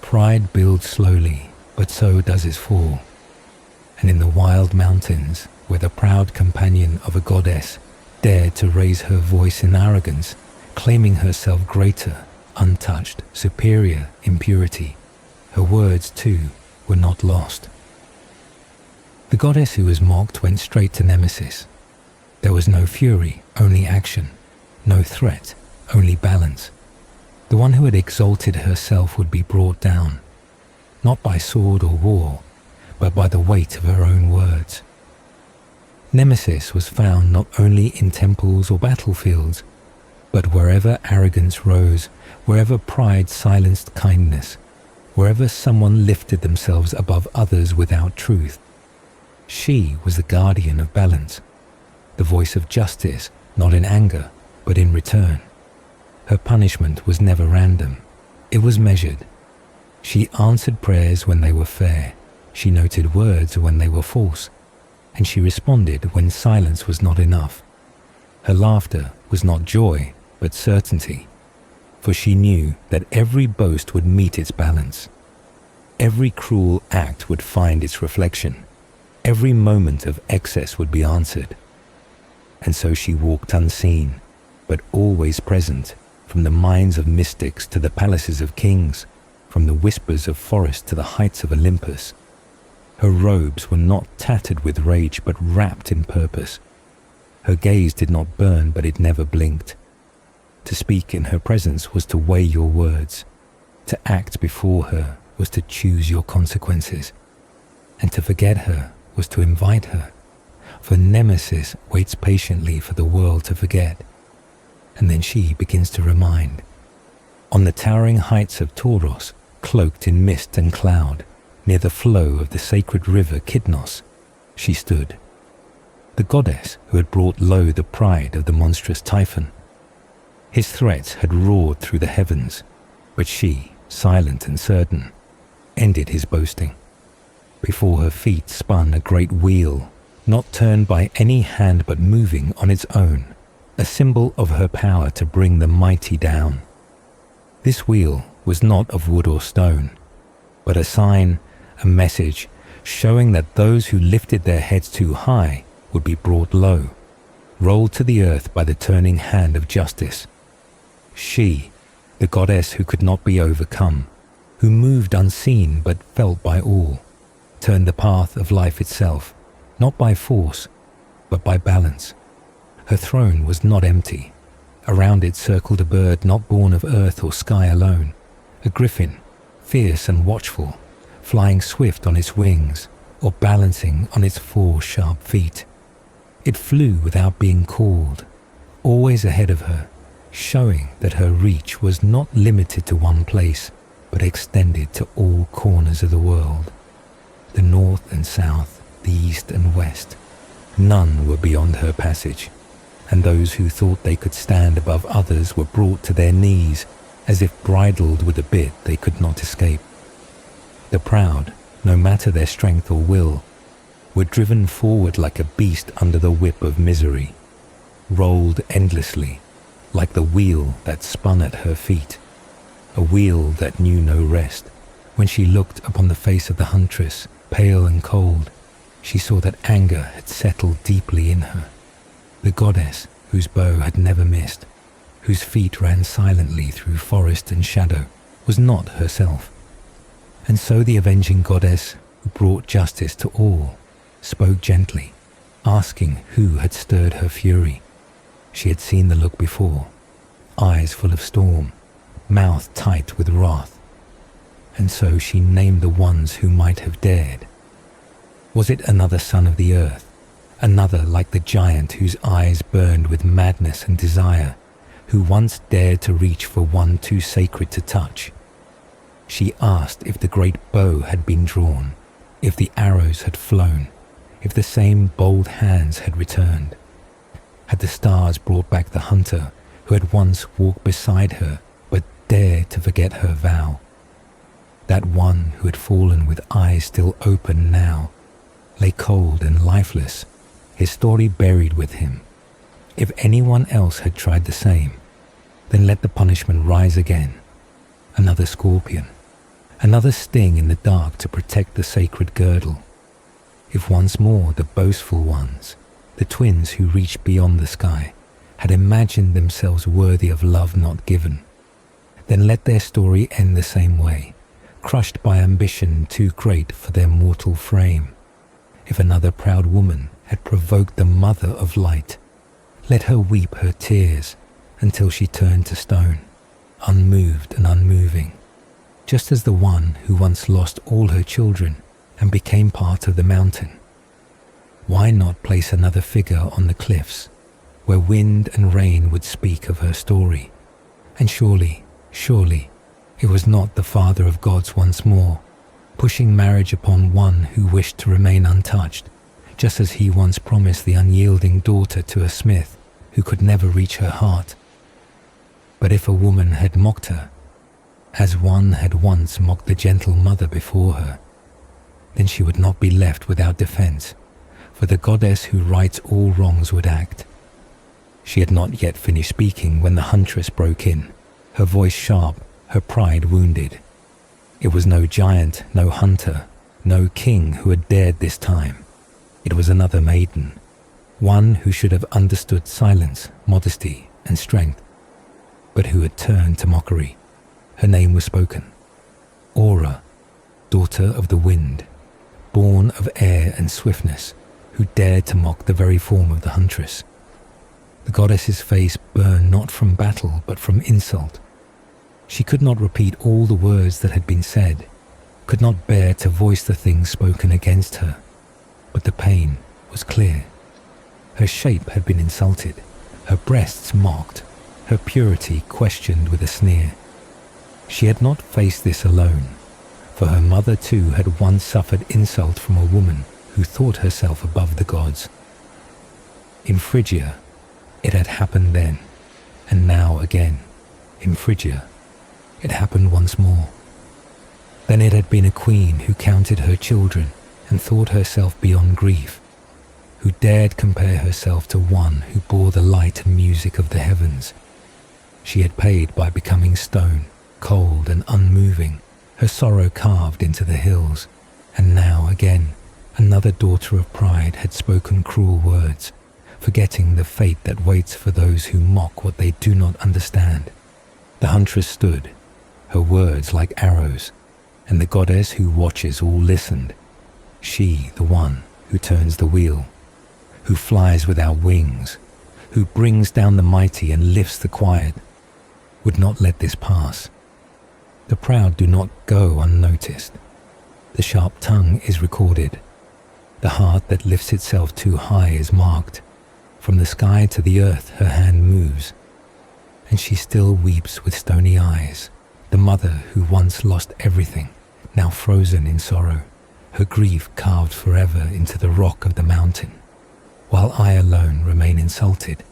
Pride builds slowly, but so does its fall. And in the wild mountains, where the proud companion of a goddess dared to raise her voice in arrogance, claiming herself greater, untouched, superior in purity, her words too were not lost. The goddess who was mocked went straight to Nemesis. There was no fury, only action, no threat, only balance. The one who had exalted herself would be brought down, not by sword or war, but by the weight of her own words. Nemesis was found not only in temples or battlefields, but wherever arrogance rose, wherever pride silenced kindness, wherever someone lifted themselves above others without truth. She was the guardian of balance, the voice of justice, not in anger, but in return. Her punishment was never random. It was measured. She answered prayers when they were fair. She noted words when they were false. And she responded when silence was not enough. Her laughter was not joy, but certainty, for she knew that every boast would meet its balance. Every cruel act would find its reflection. Every moment of excess would be answered. And so she walked unseen, but always present, from the minds of mystics to the palaces of kings, from the whispers of forest to the heights of Olympus. Her robes were not tattered with rage, but wrapped in purpose. Her gaze did not burn, but it never blinked. To speak in her presence was to weigh your words. To act before her was to choose your consequences. And to forget her was to invite her. For Nemesis waits patiently for the world to forget. And then she begins to remind. On the towering heights of Tauros, cloaked in mist and cloud, near the flow of the sacred river Kidnos, she stood. The goddess who had brought low the pride of the monstrous Typhon. His threats had roared through the heavens, but she, silent and certain, ended his boasting. Before her feet spun a great wheel, not turned by any hand but moving on its own, a symbol of her power to bring the mighty down. This wheel was not of wood or stone, but a sign, a message, showing that those who lifted their heads too high would be brought low, rolled to the earth by the turning hand of justice. She, the goddess who could not be overcome, who moved unseen but felt by all, turned the path of life itself, not by force, but by balance. Her throne was not empty. Around it circled a bird not born of earth or sky alone, a griffin, fierce and watchful, flying swift on its wings or balancing on its 4 sharp feet. It flew without being called, always ahead of her, showing that her reach was not limited to one place, but extended to all corners of the world. The north and south, the east and west, none were beyond her passage, and those who thought they could stand above others were brought to their knees, as if bridled with a bit they could not escape. The proud, no matter their strength or will, were driven forward like a beast under the whip of misery, rolled endlessly, like the wheel that spun at her feet, a wheel that knew no rest. When she looked upon the face of the huntress, pale and cold, she saw that anger had settled deeply in her. The goddess whose bow had never missed, whose feet ran silently through forest and shadow, was not herself. And so the avenging goddess who brought justice to all spoke gently, asking who had stirred her fury. She had seen the look before, eyes full of storm, mouth tight with wrath. And so she named the ones who might have dared. Was it another son of the earth, another like the giant whose eyes burned with madness and desire, who once dared to reach for one too sacred to touch? She asked if the great bow had been drawn, if the arrows had flown, if the same bold hands had returned. Had the stars brought back the hunter who had once walked beside her but dared to forget her vow? That one who had fallen with eyes still open now, lay cold and lifeless, his story buried with him. If anyone else had tried the same, then let the punishment rise again. Another scorpion, another sting in the dark to protect the sacred girdle. If once more the boastful ones, the twins who reached beyond the sky, had imagined themselves worthy of love not given, then let their story end the same way, crushed by ambition too great for their mortal frame. If another proud woman had provoked the mother of light, let her weep her tears until she turned to stone, unmoved and unmoving, just as the one who once lost all her children and became part of the mountain. Why not place another figure on the cliffs, where wind and rain would speak of her story? And surely, it was not the father of gods once more, pushing marriage upon one who wished to remain untouched, just as he once promised the unyielding daughter to a smith who could never reach her heart. But if a woman had mocked her, as one had once mocked the gentle mother before her, then she would not be left without defense, for the goddess who rights all wrongs would act. She had not yet finished speaking when the huntress broke in, her voice sharp, her pride wounded. It was no giant, no hunter, no king who had dared this time. It was another maiden, one who should have understood silence, modesty, and strength, but who had turned to mockery. Her name was spoken. Aura, daughter of the wind, born of air and swiftness, who dared to mock the very form of the huntress. The goddess's face burned not from battle, but from insult. She could not repeat all the words that had been said, could not bear to voice the things spoken against her, but the pain was clear. Her shape had been insulted, her breasts mocked, her purity questioned with a sneer. She had not faced this alone, for her mother too had once suffered insult from a woman who thought herself above the gods. In Phrygia, it had happened then, and now again, in Phrygia, it happened once more. Then it had been a queen who counted her children and thought herself beyond grief, who dared compare herself to one who bore the light and music of the heavens. She had paid by becoming stone, cold and unmoving, her sorrow carved into the hills, and now again, another daughter of pride had spoken cruel words, forgetting the fate that waits for those who mock what they do not understand. The huntress stood, her words like arrows, and the goddess who watches all listened. She, the one who turns the wheel, who flies without wings, who brings down the mighty and lifts the quiet, would not let this pass. The proud do not go unnoticed. The sharp tongue is recorded. The heart that lifts itself too high is marked. From the sky to the earth her hand moves, and she still weeps with stony eyes, the mother who once lost everything, now frozen in sorrow, her grief carved forever into the rock of the mountain, while I alone remain insulted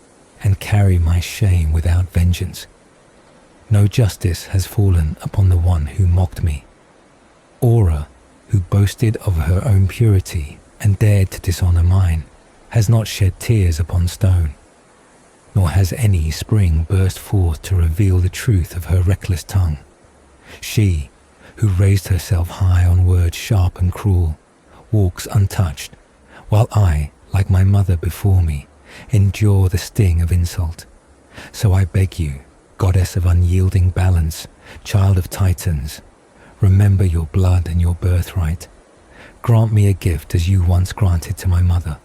and carry my shame without vengeance. No justice has fallen upon the one who mocked me. Aura, who boasted of her own purity and dared to dishonor mine, has not shed tears upon stone, nor has any spring burst forth to reveal the truth of her reckless tongue. She, who raised herself high on words sharp and cruel, walks untouched, while I, like my mother before me, endure the sting of insult. So I beg you, goddess of unyielding balance, child of Titans, remember your blood and your birthright. Grant me a gift as you once granted to my mother.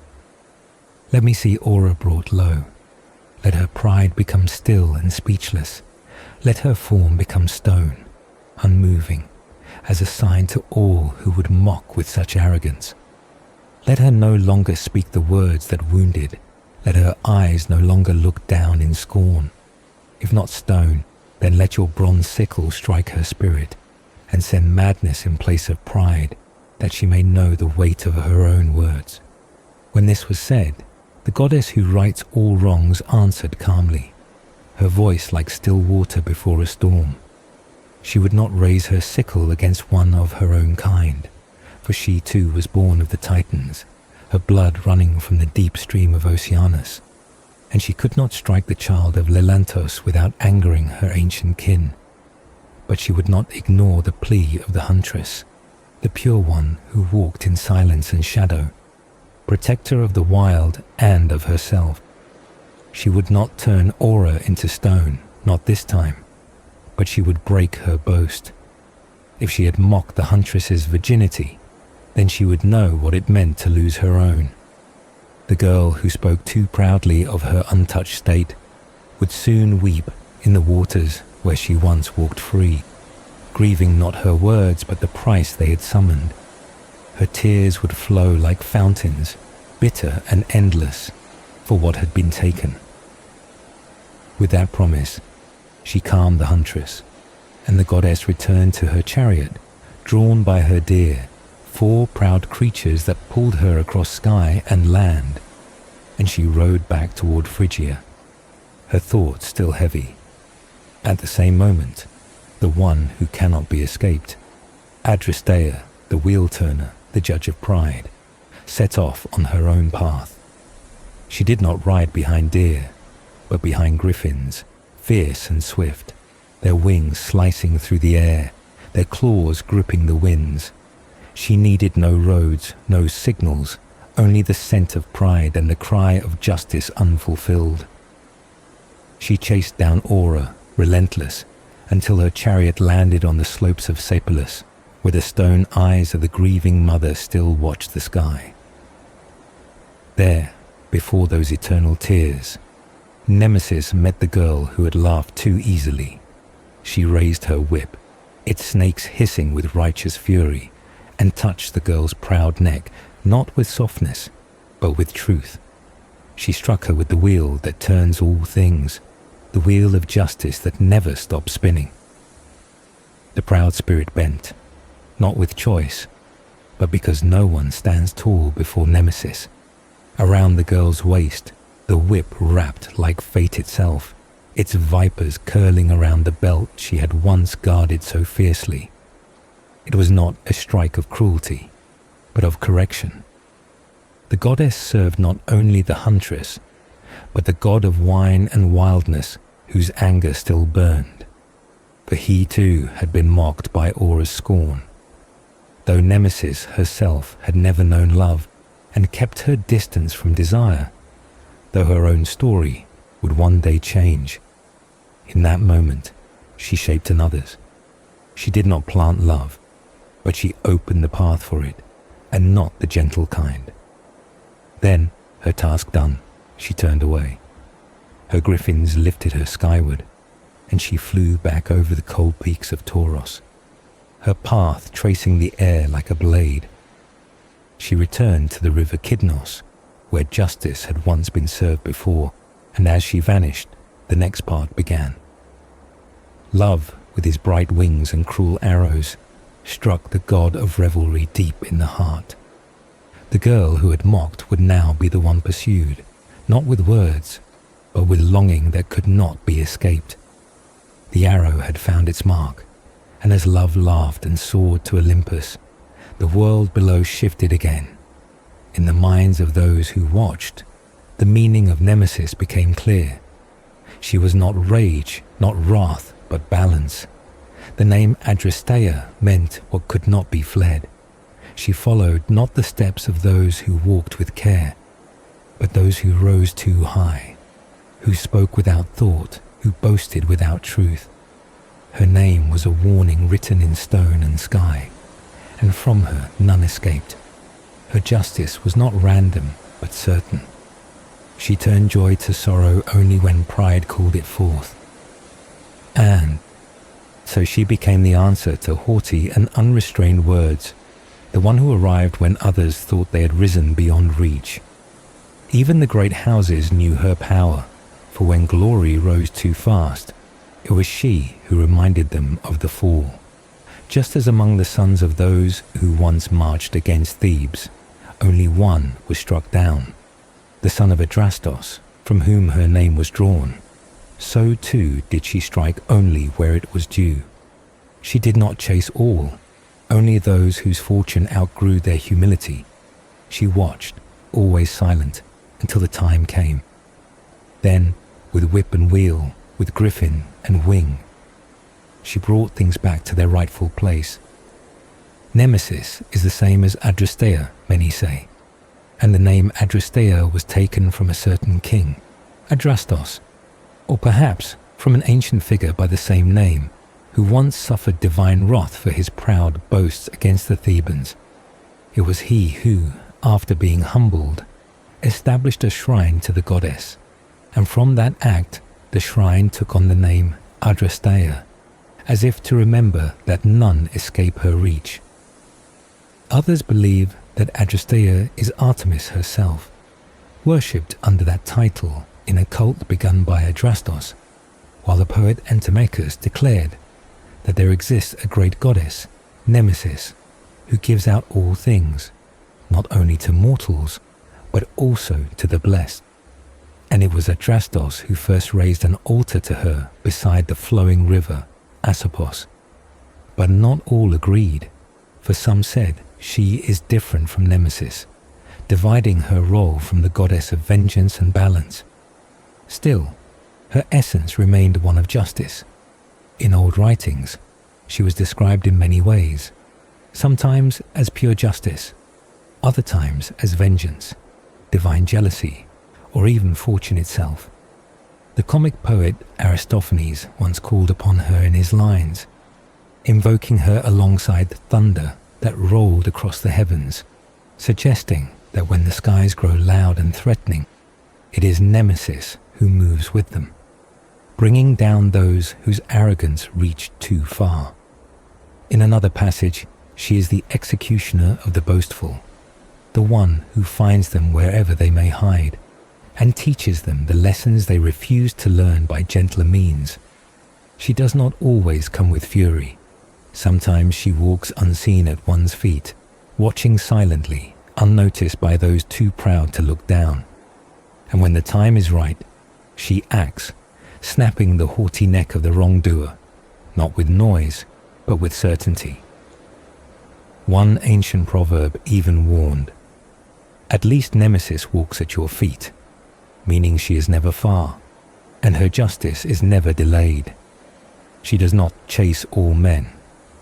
Let me see Aura brought low. Let her pride become still and speechless. Let her form become stone, unmoving, as a sign to all who would mock with such arrogance. Let her no longer speak the words that wounded. Let her eyes no longer look down in scorn. If not stone, then let your bronze sickle strike her spirit, and send madness in place of pride, that she may know the weight of her own words. When this was said, the goddess who rights all wrongs answered calmly, her voice like still water before a storm. She would not raise her sickle against one of her own kind, for she too was born of the Titans, her blood running from the deep stream of Oceanus, and she could not strike the child of Lelantos without angering her ancient kin. But she would not ignore the plea of the huntress, the pure one who walked in silence and shadow, protector of the wild and of herself. She would not turn Aura into stone, not this time, but she would break her boast. If she had mocked the huntress's virginity, then she would know what it meant to lose her own. The girl who spoke too proudly of her untouched state would soon weep in the waters where she once walked free, grieving not her words but the price they had summoned. Her tears would flow like fountains, bitter and endless, for what had been taken. With that promise, she calmed the huntress, and the goddess returned to her chariot, drawn by her deer, 4 proud creatures that pulled her across sky and land, and she rode back toward Phrygia, her thoughts still heavy. At the same moment, the one who cannot be escaped, Adrasteia, the wheel-turner, the judge of pride, set off on her own path. She did not ride behind deer, but behind griffins, fierce and swift, their wings slicing through the air, their claws gripping the winds. She needed no roads, no signals, only the scent of pride and the cry of justice unfulfilled. She chased down Aura, relentless, until her chariot landed on the slopes of Sepulus, where the stone eyes of the grieving mother still watched the sky. There, before those eternal tears, Nemesis met the girl who had laughed too easily. She raised her whip, its snakes hissing with righteous fury, and touched the girl's proud neck, not with softness, but with truth. She struck her with the wheel that turns all things, the wheel of justice that never stops spinning. The proud spirit bent, not with choice, but because no one stands tall before Nemesis. Around the girl's waist, the whip wrapped like fate itself, its vipers curling around the belt she had once guarded so fiercely. It was not a strike of cruelty, but of correction. The goddess served not only the huntress, but the god of wine and wildness whose anger still burned. For he too had been mocked by Aura's scorn. Though Nemesis herself had never known love and kept her distance from desire, though her own story would one day change, in that moment she shaped another's. She did not plant love, but she opened the path for it, and not the gentle kind. Then, her task done, she turned away. Her griffins lifted her skyward, and she flew back over the cold peaks of Tauros, her path tracing the air like a blade. She returned to the river Kidnos, where justice had once been served before, and as she vanished, the next part began. Love, with his bright wings and cruel arrows, struck the god of revelry deep in the heart. The girl who had mocked would now be the one pursued, not with words, but with longing that could not be escaped. The arrow had found its mark, and as love laughed and soared to Olympus, the world below shifted again. In the minds of those who watched, the meaning of Nemesis became clear. She was not rage, not wrath, but balance. The name Adrasteia meant what could not be fled. She followed not the steps of those who walked with care, but those who rose too high, who spoke without thought, who boasted without truth. Her name was a warning written in stone and sky, and from her none escaped. Her justice was not random, but certain. She turned joy to sorrow only when pride called it forth. And so she became the answer to haughty and unrestrained words, the one who arrived when others thought they had risen beyond reach. Even the great houses knew her power, for when glory rose too fast, it was she who reminded them of the fall. Just as among the sons of those who once marched against Thebes, only one was struck down, the son of Adrastos, from whom her name was drawn, so too did she strike only where it was due. She did not chase all, only those whose fortune outgrew their humility. She watched, always silent, until the time came. Then, with whip and wheel, with griffin and wing, she brought things back to their rightful place. Nemesis is the same as Adrasteia, many say, and the name Adrasteia was taken from a certain king, Adrastos, or perhaps from an ancient figure by the same name, who once suffered divine wrath for his proud boasts against the Thebans. It was he who, after being humbled, established a shrine to the goddess, and from that act the shrine took on the name Adrasteia, as if to remember that none escape her reach. Others believe that Adrasteia is Artemis herself, worshipped under that title in a cult begun by Adrastos, while the poet Antimachus declared that there exists a great goddess, Nemesis, who gives out all things, not only to mortals, but also to the blessed. And it was Adrastos who first raised an altar to her beside the flowing river, Asopos. But not all agreed, for some said she is different from Nemesis, dividing her role from the goddess of vengeance and balance. Still, her essence remained one of justice. In old writings, she was described in many ways, sometimes as pure justice, other times as vengeance, divine jealousy, or even fortune itself. The comic poet Aristophanes once called upon her in his lines, invoking her alongside the thunder that rolled across the heavens, suggesting that when the skies grow loud and threatening, it is Nemesis who moves with them, bringing down those whose arrogance reached too far. In another passage, she is the executioner of the boastful, the one who finds them wherever they may hide, and teaches them the lessons they refuse to learn by gentler means. She does not always come with fury. Sometimes she walks unseen at one's feet, watching silently, unnoticed by those too proud to look down. And when the time is right, she acts, snapping the haughty neck of the wrongdoer, not with noise, but with certainty. One ancient proverb even warned, "At least Nemesis walks at your feet," meaning she is never far, and her justice is never delayed. She does not chase all men,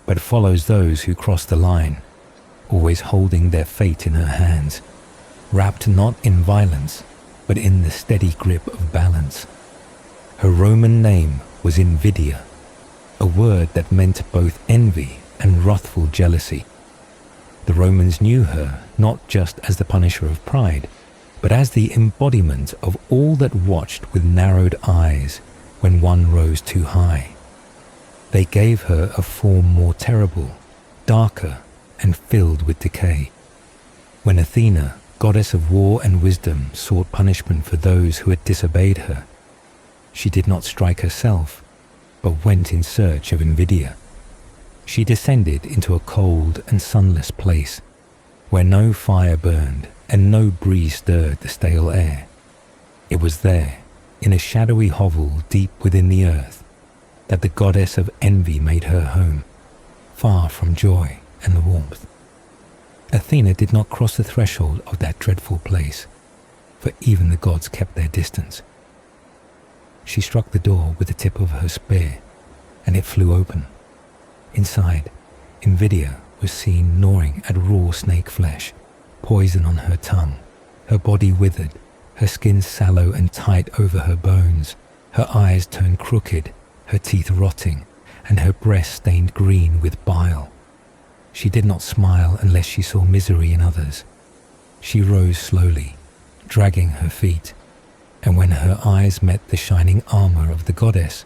but follows those who cross the line, always holding their fate in her hands, wrapped not in violence, but in the steady grip of balance. Her Roman name was Invidia, a word that meant both envy and wrathful jealousy. The Romans knew her not just as the punisher of pride, but as the embodiment of all that watched with narrowed eyes when one rose too high. They gave her a form more terrible, darker, and filled with decay. When Athena, goddess of war and wisdom, sought punishment for those who had disobeyed her, she did not strike herself, but went in search of Invidia. She descended into a cold and sunless place, where no fire burned and no breeze stirred the stale air. It was there, in a shadowy hovel deep within the earth, that the goddess of envy made her home, far from joy and warmth. Athena did not cross the threshold of that dreadful place, for even the gods kept their distance. She struck the door with the tip of her spear, and it flew open. Inside, Invidia was seen gnawing at raw snake flesh, poison on her tongue, her body withered, her skin sallow and tight over her bones, her eyes turned crooked, her teeth rotting, and her breast stained green with bile. She did not smile unless she saw misery in others. She rose slowly, dragging her feet, and when her eyes met the shining armor of the goddess,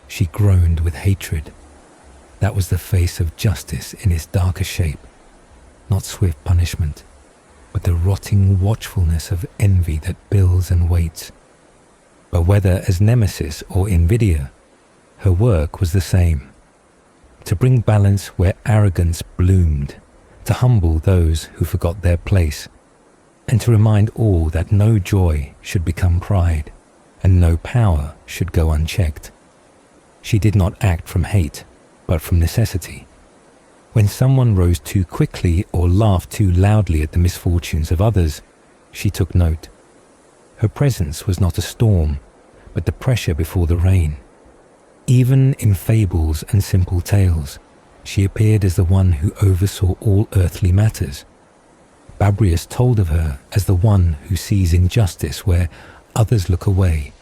she groaned with hatred. That was the face of justice in its darker shape, not swift punishment, but the rotting watchfulness of envy that builds and waits. But whether as Nemesis or Invidia, her work was the same: to bring balance where arrogance bloomed, to humble those who forgot their place, and to remind all that no joy should become pride, and no power should go unchecked. She did not act from hate, but from necessity. When someone rose too quickly or laughed too loudly at the misfortunes of others, she took note. Her presence was not a storm, but the pressure before the rain. Even in fables and simple tales, she appeared as the one who oversaw all earthly matters. Babrius told of her as the one who sees injustice where others look away.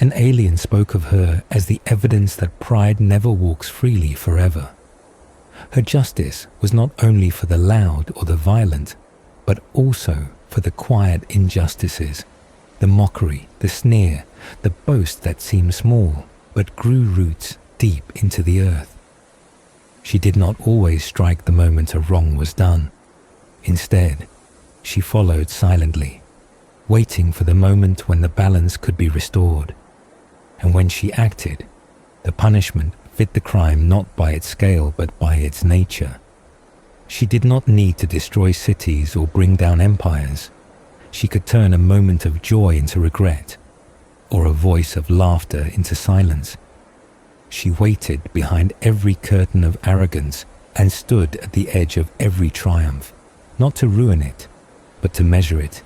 An alien spoke of her as the evidence that pride never walks freely forever. Her justice was not only for the loud or the violent, but also for the quiet injustices, the mockery, the sneer, the boast that seemed small, but grew roots deep into the earth. She did not always strike the moment a wrong was done. Instead, she followed silently, waiting for the moment when the balance could be restored. And when she acted, the punishment fit the crime not by its scale but by its nature. She did not need to destroy cities or bring down empires. She could turn a moment of joy into regret, or a voice of laughter into silence. She waited behind every curtain of arrogance and stood at the edge of every triumph, not to ruin it, but to measure it.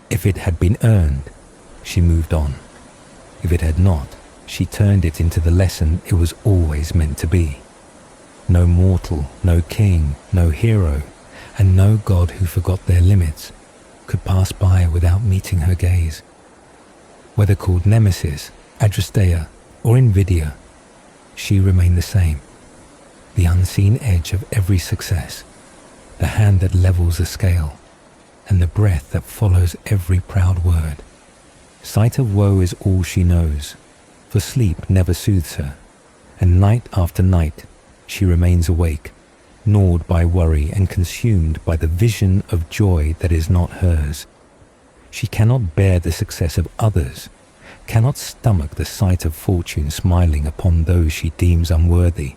If it had been earned, she moved on. If it had not, she turned it into the lesson it was always meant to be. No mortal, no king, no hero, and no god who forgot their limits could pass by without meeting her gaze. Whether called Nemesis, Adrasteia, or Invidia, she remained the same. The unseen edge of every success, the hand that levels a scale, and the breath that follows every proud word. Sight of woe is all she knows, for sleep never soothes her, and night after night she remains awake, gnawed by worry and consumed by the vision of joy that is not hers. She cannot bear the success of others, cannot stomach the sight of fortune smiling upon those she deems unworthy.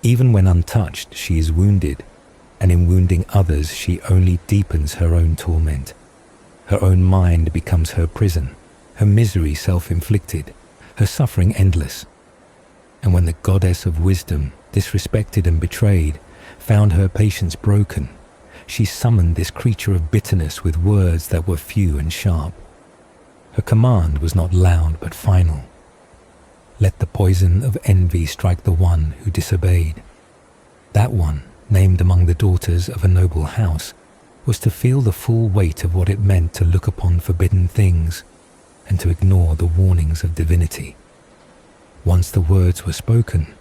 Even when untouched, she is wounded, and in wounding others she only deepens her own torment. Her own mind becomes her prison, her misery self-inflicted, her suffering endless. And when the goddess of wisdom, disrespected and betrayed, found her patience broken, she summoned this creature of bitterness with words that were few and sharp. Her command was not loud but final. Let the poison of envy strike the one who disobeyed. That one, named among the daughters of a noble house, was to feel the full weight of what it meant to look upon forbidden things and to ignore the warnings of divinity. Once the words were spoken,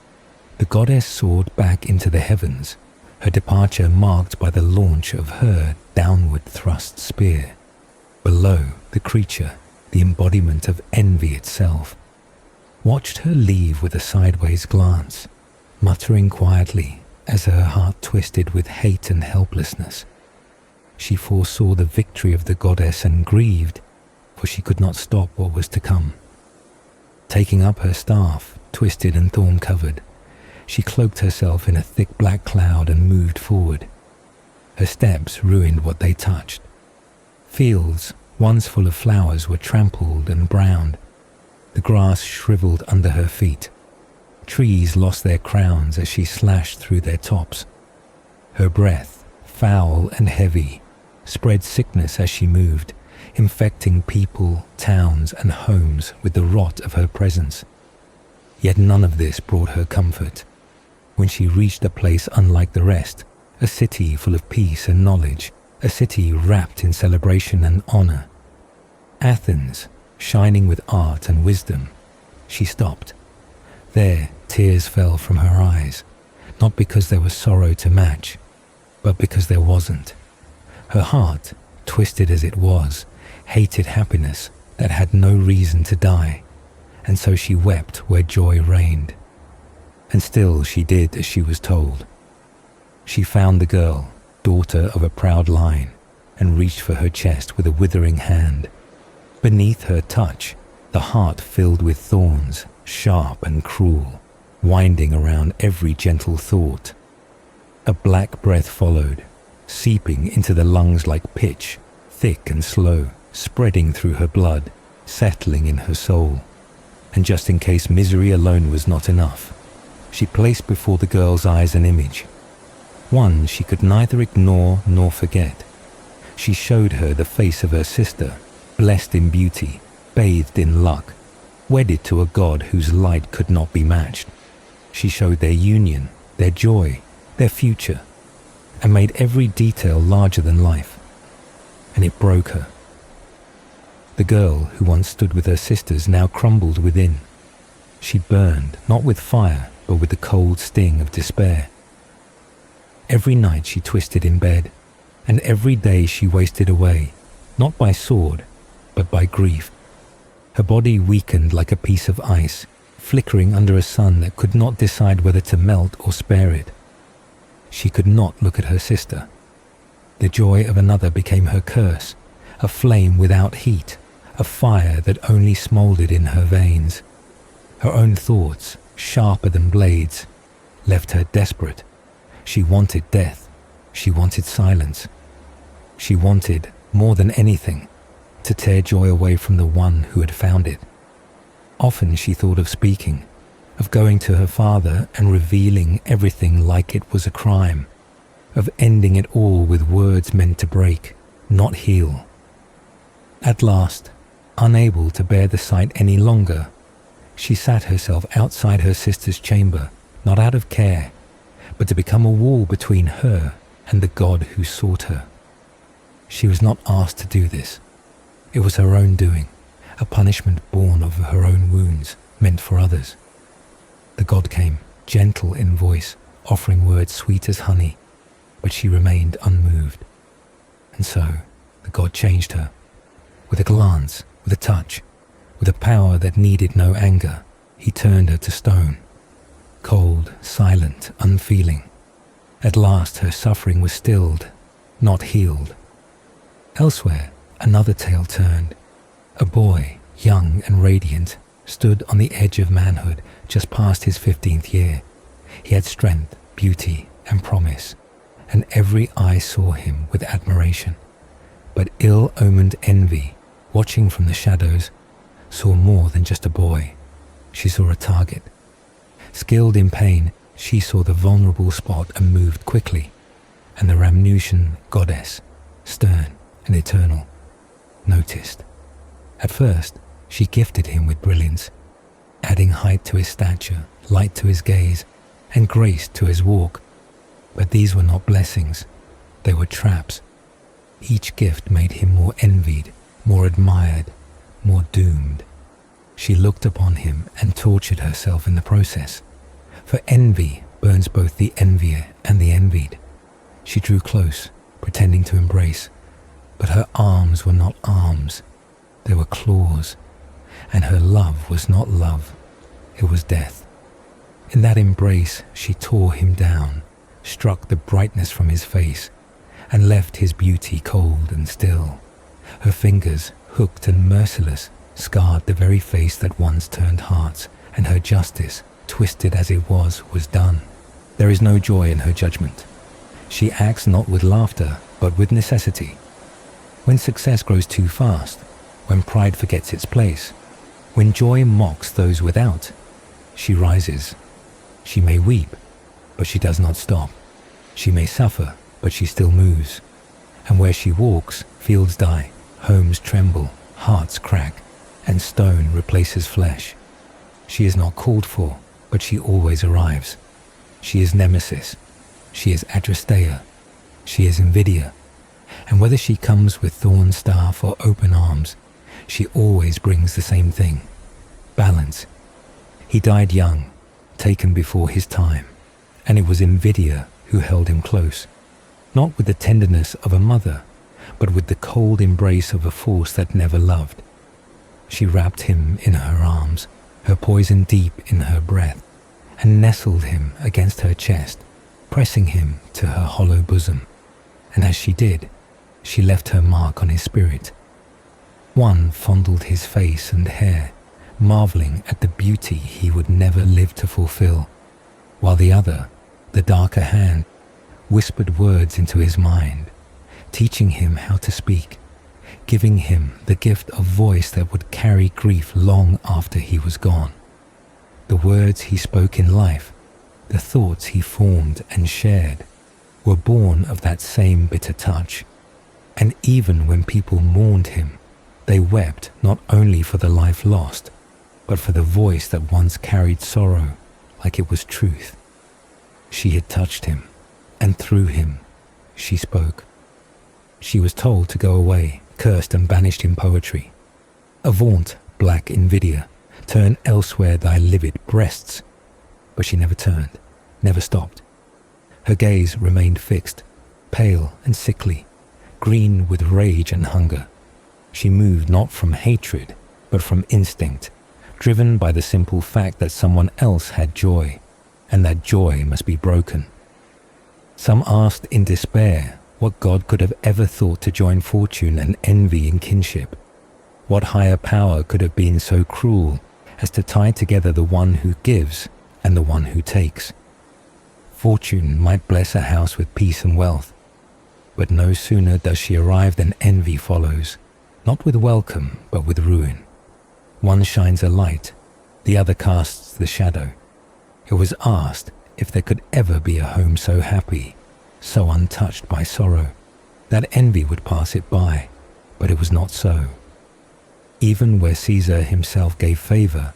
the goddess soared back into the heavens, her departure marked by the launch of her downward thrust spear. Below, the creature, the embodiment of envy itself, watched her leave with a sideways glance, muttering quietly as her heart twisted with hate and helplessness. She foresaw the victory of the goddess and grieved, for she could not stop what was to come. Taking up her staff, twisted and thorn-covered, she cloaked herself in a thick black cloud and moved forward. Her steps ruined what they touched. Fields, once full of flowers, were trampled and browned. The grass shriveled under her feet. Trees lost their crowns as she slashed through their tops. Her breath, foul and heavy, spread sickness as she moved, infecting people, towns, and homes with the rot of her presence. Yet none of this brought her comfort. When she reached a place unlike the rest, a city full of peace and knowledge, a city wrapped in celebration and honor, Athens, shining with art and wisdom, she stopped. There, tears fell from her eyes, not because there was sorrow to match, but because there wasn't. Her heart, twisted as it was, hated happiness that had no reason to die, and so she wept where joy reigned. And still she did as she was told. She found the girl, daughter of a proud line, and reached for her chest with a withering hand. Beneath her touch, the heart filled with thorns, sharp and cruel, winding around every gentle thought. A black breath followed, seeping into the lungs like pitch, thick and slow, spreading through her blood, settling in her soul. And just in case misery alone was not enough, she placed before the girl's eyes an image, one she could neither ignore nor forget. She showed her the face of her sister, blessed in beauty, bathed in luck, wedded to a god whose light could not be matched. She showed their union, their joy, their future, and made every detail larger than life. And it broke her. The girl who once stood with her sisters now crumbled within. She burned, not with fire, but with the cold sting of despair. Every night she twisted in bed, and every day she wasted away, not by sword, but by grief. Her body weakened like a piece of ice, flickering under a sun that could not decide whether to melt or spare it. She could not look at her sister. The joy of another became her curse, a flame without heat, a fire that only smoldered in her veins. Her own thoughts, sharper than blades, left her desperate. She wanted death. She wanted silence. She wanted, more than anything, to tear joy away from the one who had found it. Often she thought of speaking, of going to her father and revealing everything like it was a crime, of ending it all with words meant to break, not heal. At last, Unable to bear the sight any longer, she sat herself outside her sister's chamber, not out of care, but to become a wall between her and the god who sought her. She was not asked to do this. It was her own doing, a punishment born of her own wounds, meant for others. The god came, gentle in voice, offering words sweet as honey, but she remained unmoved. And so the god changed her. With a glance, with a touch, with a power that needed no anger, he turned her to stone. Cold, silent, unfeeling. At last her suffering was stilled, not healed. Elsewhere, another tale turned. A boy, young and radiant, stood on the edge of manhood just past his 15th year. He had strength, beauty, and promise, and every eye saw him with admiration. But ill-omened envy, watching from the shadows, saw more than just a boy. She saw a target. Skilled in pain, she saw the vulnerable spot and moved quickly. And the Rhamnusian goddess, stern and eternal, noticed. At first, she gifted him with brilliance, adding height to his stature, light to his gaze, and grace to his walk. But these were not blessings, they were traps. Each gift made him more envied, more admired, more doomed. She looked upon him and tortured herself in the process. For envy burns both the envier and the envied. She drew close, pretending to embrace, but her arms were not arms, they were claws, and her love was not love, it was death. In that embrace she tore him down, struck the brightness from his face, and left his beauty cold and still. Her fingers, hooked and merciless, scarred the very face that once turned hearts, and her justice, twisted as it was done. There is no joy in her judgment. She acts not with laughter, but with necessity. When success grows too fast, when pride forgets its place, when joy mocks those without, she rises. She may weep, but she does not stop. She may suffer, but she still moves. And where she walks, fields die, homes tremble, hearts crack, and stone replaces flesh. She is not called for, but she always arrives. She is Nemesis. She is Adrasteia. She is Invidia. And whether she comes with thorn staff or open arms, she always brings the same thing: balance. He died young, taken before his time, and it was Invidia who held him close, not with the tenderness of a mother, but with the cold embrace of a force that never loved. She wrapped him in her arms, her poison deep in her breath, and nestled him against her chest, pressing him to her hollow bosom. And as she did, she left her mark on his spirit. One fondled his face and hair, marveling at the beauty he would never live to fulfill, while the other, the darker hand, whispered words into his mind, teaching him how to speak, giving him the gift of voice that would carry grief long after he was gone. The words he spoke in life, the thoughts he formed and shared, were born of that same bitter touch. And even when people mourned him, they wept not only for the life lost, but for the voice that once carried sorrow like it was truth. She had touched him, and through him she spoke. She was told to go away, cursed and banished in poetry. Avaunt, black Invidia, turn elsewhere thy livid breasts. But she never turned, never stopped. Her gaze remained fixed, pale and sickly, green with rage and hunger. She moved not from hatred, but from instinct, driven by the simple fact that someone else had joy, and that joy must be broken. Some asked in despair what god could have ever thought to join fortune and envy in kinship. What higher power could have been so cruel as to tie together the one who gives and the one who takes? Fortune might bless a house with peace and wealth, but no sooner does she arrive than envy follows, not with welcome, but with ruin. One shines a light, the other casts the shadow. It was asked if there could ever be a home so happy, so untouched by sorrow, that envy would pass it by, but it was not so. even where Caesar himself gave favor,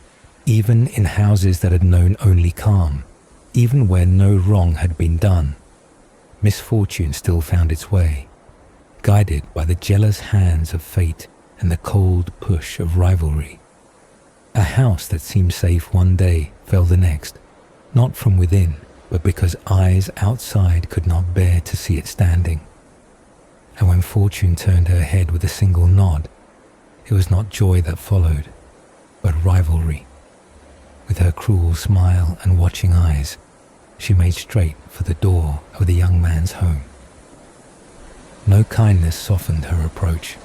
even in houses that had known only calm, even where no wrong had been done, misfortune still found its way, guided by the jealous hands of fate and the cold push of rivalry. A house that seemed safe one day fell the next, not from within, but because eyes outside could not bear to see it standing. And when fortune turned her head with a single nod, it was not joy that followed, but rivalry. With her cruel smile and watching eyes, she made straight for the door of the young man's home. No kindness softened her approach.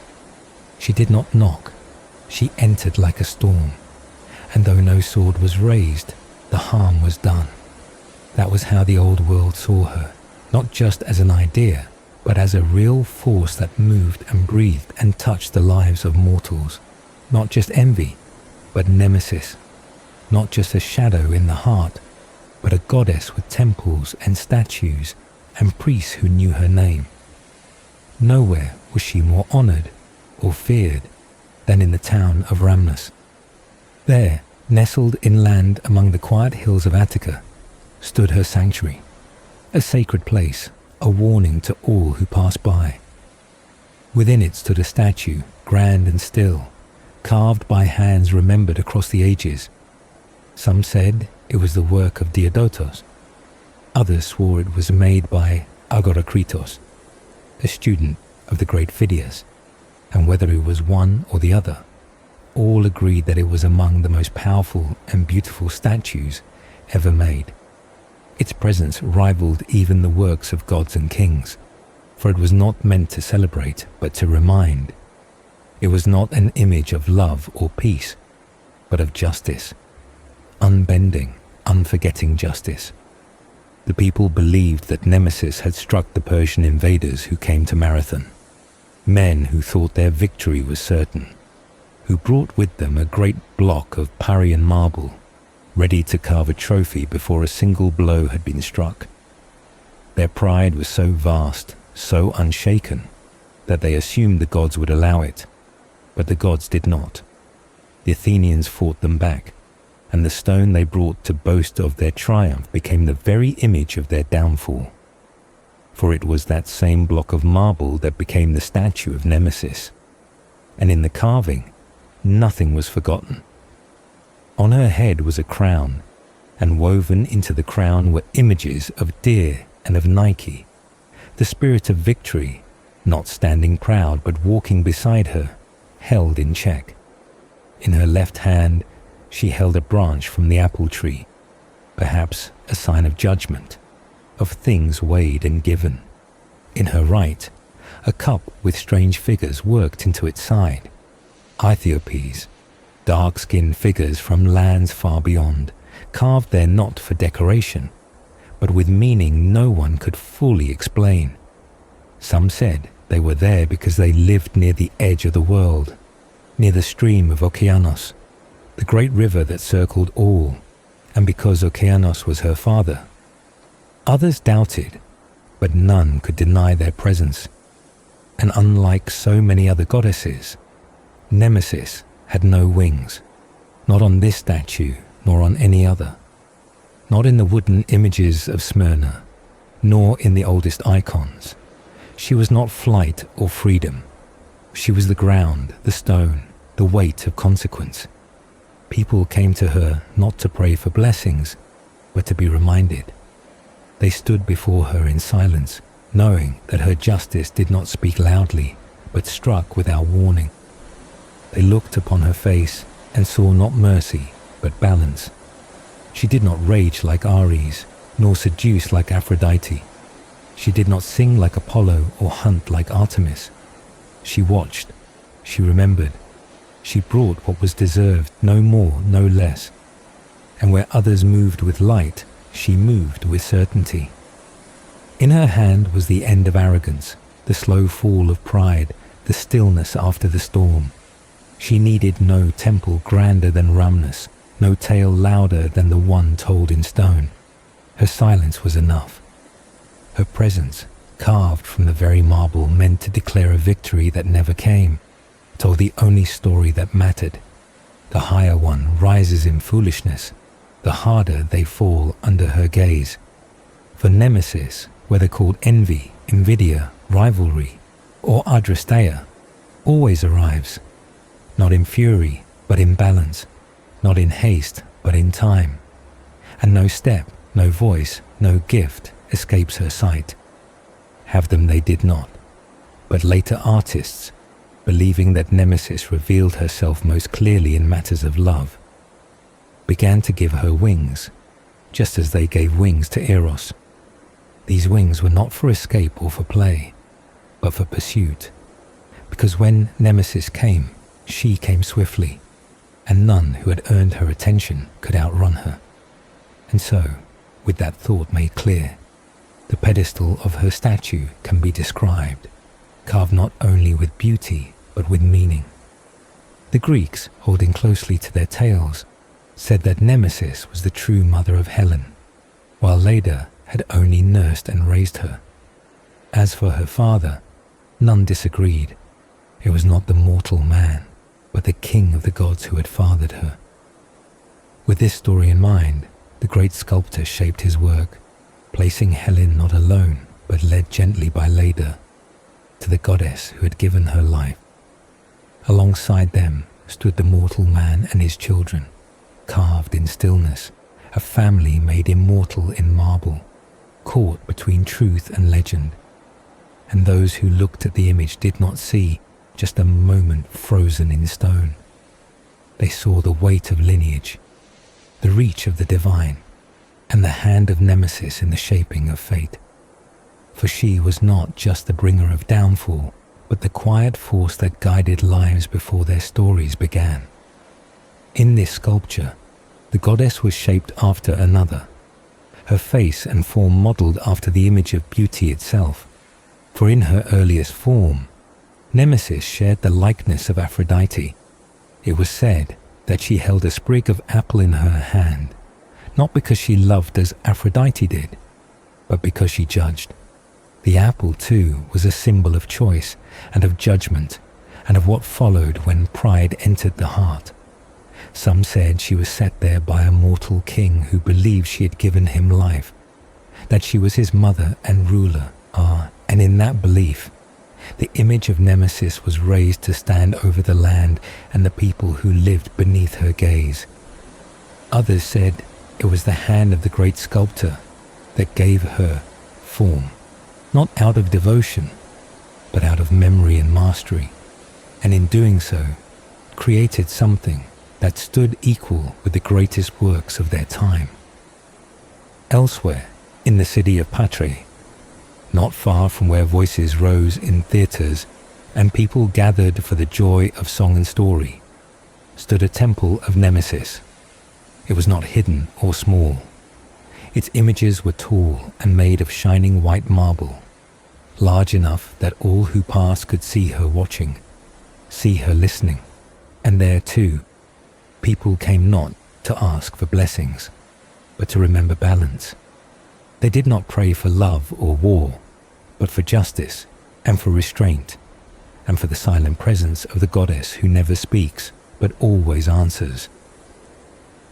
She did not knock. She entered like a storm, and though no sword was raised, the harm was done. That was how the old world saw her, not just as an idea, but as a real force that moved and breathed and touched the lives of mortals. Not just envy, but Nemesis. Not just a shadow in the heart, but a goddess with temples and statues and priests who knew her name. Nowhere was she more honored or feared than in the town of Rhamnus. There, nestled inland among the quiet hills of Attica, stood her sanctuary, a sacred place, a warning to all who passed by. Within it stood a statue, grand and still, carved by hands remembered across the ages. Some said it was the work of Diodotos. Others swore it was made by Agoracritos, a student of the great Phidias, and whether it was one or the other, all agreed that it was among the most powerful and beautiful statues ever made. Its presence rivaled even the works of gods and kings, for it was not meant to celebrate, but to remind. It was not an image of love or peace, but of justice, unbending, unforgetting justice. The people believed that Nemesis had struck the Persian invaders who came to Marathon, men who thought their victory was certain, who brought with them a great block of Parian marble, ready to carve a trophy before a single blow had been struck. Their pride was so vast, so unshaken, that they assumed the gods would allow it, but the gods did not. The Athenians fought them back, and the stone they brought to boast of their triumph became the very image of their downfall. For it was that same block of marble that became the statue of Nemesis, and in the carving, nothing was forgotten. On her head was a crown, and woven into the crown were images of deer and of Nike, the spirit of victory, not standing proud but walking beside her, held in check. In her left hand, she held a branch from the apple tree, perhaps a sign of judgment, of things weighed and given. In her right, a cup with strange figures worked into its side, Aethiopes, dark-skinned figures from lands far beyond, carved there not for decoration, but with meaning no one could fully explain. Some said they were there because they lived near the edge of the world, near the stream of Okeanos, the great river that circled all, and because Okeanos was her father. Others doubted, but none could deny their presence. And unlike so many other goddesses, Nemesis had no wings, not on this statue nor on any other, not in the wooden images of Smyrna, nor in the oldest icons. She was not flight or freedom. She was the ground, the stone, the weight of consequence. People came to her not to pray for blessings, but to be reminded. They stood before her in silence, knowing that her justice did not speak loudly, but struck without warning. They looked upon her face and saw not mercy, but balance. She did not rage like Ares, nor seduce like Aphrodite. She did not sing like Apollo or hunt like Artemis. She watched, she remembered, she brought what was deserved, no more, no less. And where others moved with light, she moved with certainty. In her hand was the end of arrogance, the slow fall of pride, the stillness after the storm. She needed no temple grander than Rhamnus, no tale louder than the one told in stone. Her silence was enough. Her presence, carved from the very marble, meant to declare a victory that never came, told the only story that mattered. The higher one rises in foolishness, the harder they fall under her gaze. For Nemesis, whether called envy, invidia, rivalry, or adrasteia, always arrives, not in fury, but in balance, not in haste, but in time. And no step, no voice, no gift escapes her sight. Have them they did not, but later artists, believing that Nemesis revealed herself most clearly in matters of love, began to give her wings, just as they gave wings to Eros. These wings were not for escape or for play, but for pursuit, because when Nemesis came, she came swiftly, and none who had earned her attention could outrun her. And so, with that thought made clear, the pedestal of her statue can be described, carved not only with beauty, but with meaning. The Greeks, holding closely to their tales, said that Nemesis was the true mother of Helen, while Leda had only nursed and raised her. As for her father, none disagreed. It was not the mortal man, but the king of the gods who had fathered her. With this story in mind, the great sculptor shaped his work, placing Helen not alone, but led gently by Leda, to the goddess who had given her life. Alongside them stood the mortal man and his children, carved in stillness, a family made immortal in marble, caught between truth and legend. And those who looked at the image did not see just a moment frozen in stone. They saw the weight of lineage, the reach of the divine, and the hand of Nemesis in the shaping of fate. For she was not just the bringer of downfall, but the quiet force that guided lives before their stories began. In this sculpture, the goddess was shaped after another, her face and form modelled after the image of beauty itself. For in her earliest form, Nemesis shared the likeness of Aphrodite. It was said that she held a sprig of apple in her hand, not because she loved as Aphrodite did, but because she judged. The apple, too, was a symbol of choice and of judgment, and of what followed when pride entered the heart. Some said she was set there by a mortal king who believed she had given him life, that she was his mother and ruler. And in that belief, the image of Nemesis was raised to stand over the land and the people who lived beneath her gaze. Others said it was the hand of the great sculptor that gave her form, not out of devotion, but out of memory and mastery, and in doing so, created something that stood equal with the greatest works of their time. Elsewhere, in the city of Patre, not far from where voices rose in theatres and people gathered for the joy of song and story, stood a temple of Nemesis. It was not hidden or small. Its images were tall and made of shining white marble, large enough that all who passed could see her watching, see her listening. And there too, people came not to ask for blessings, but to remember balance. They did not pray for love or war, but for justice and for restraint, and for the silent presence of the goddess who never speaks, but always answers.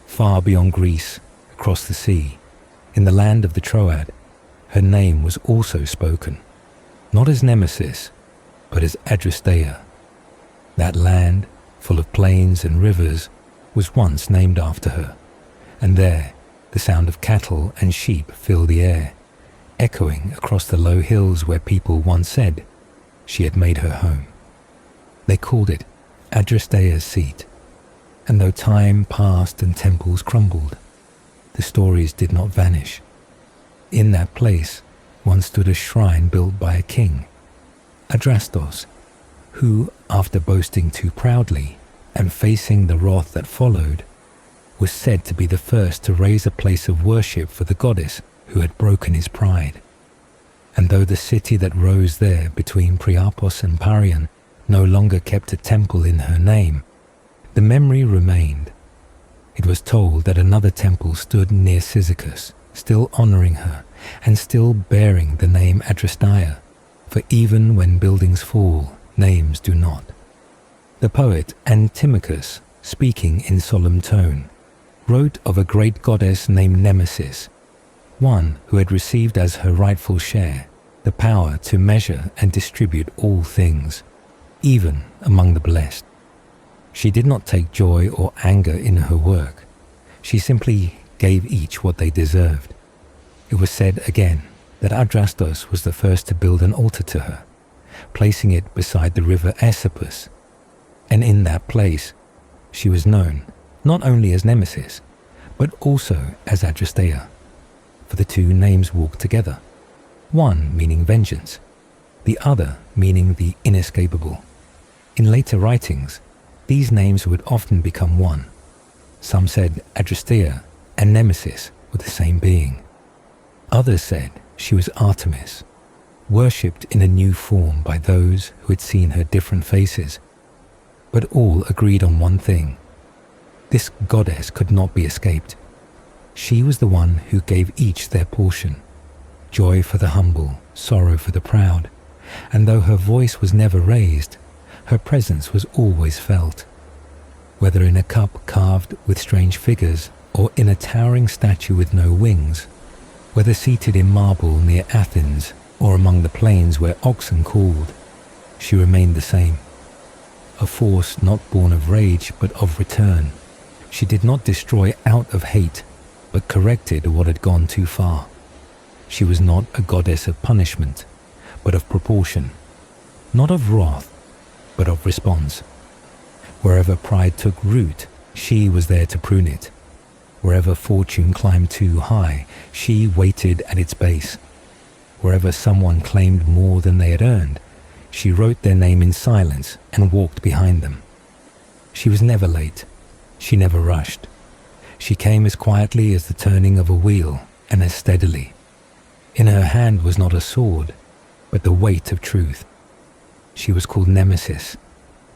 Far beyond Greece, across the sea, in the land of the Troad, her name was also spoken, not as Nemesis, but as Adrasteia. That land, full of plains and rivers, was once named after her, and there the sound of cattle and sheep filled the air, echoing across the low hills where people once said she had made her home. They called it Adrasteia's seat, and though time passed and temples crumbled, the stories did not vanish. In that place once stood a shrine built by a king, Adrastos, who, after boasting too proudly and facing the wrath that followed, was said to be the first to raise a place of worship for the goddess who had broken his pride. And though the city that rose there between Priapos and Parian no longer kept a temple in her name, the memory remained. It was told that another temple stood near Cyzicus, still honoring her and still bearing the name Adrasteia, for even when buildings fall, names do not. The poet Antimachus, speaking in solemn tone, wrote of a great goddess named Nemesis, one who had received as her rightful share the power to measure and distribute all things, even among the blessed. She did not take joy or anger in her work. She simply gave each what they deserved. It was said again that Adrastos was the first to build an altar to her, placing it beside the river Aesopus, and in that place she was known not only as Nemesis, but also as Adrasteia, for the two names walk together, one meaning vengeance, the other meaning the inescapable. In later writings, these names would often become one. Some said Adrasteia and Nemesis were the same being. Others said she was Artemis, worshipped in a new form by those who had seen her different faces, but all agreed on one thing. This goddess could not be escaped. She was the one who gave each their portion, joy for the humble, sorrow for the proud, and though her voice was never raised, her presence was always felt. Whether in a cup carved with strange figures or in a towering statue with no wings, whether seated in marble near Athens or among the plains where oxen called, she remained the same. A force not born of rage but of return. She did not destroy out of hate, but corrected what had gone too far. She was not a goddess of punishment, but of proportion, not of wrath, but of response. Wherever pride took root, she was there to prune it. Wherever fortune climbed too high, she waited at its base. Wherever someone claimed more than they had earned, she wrote their name in silence and walked behind them. She was never late. She never rushed. She came as quietly as the turning of a wheel and as steadily. In her hand was not a sword, but the weight of truth. She was called Nemesis.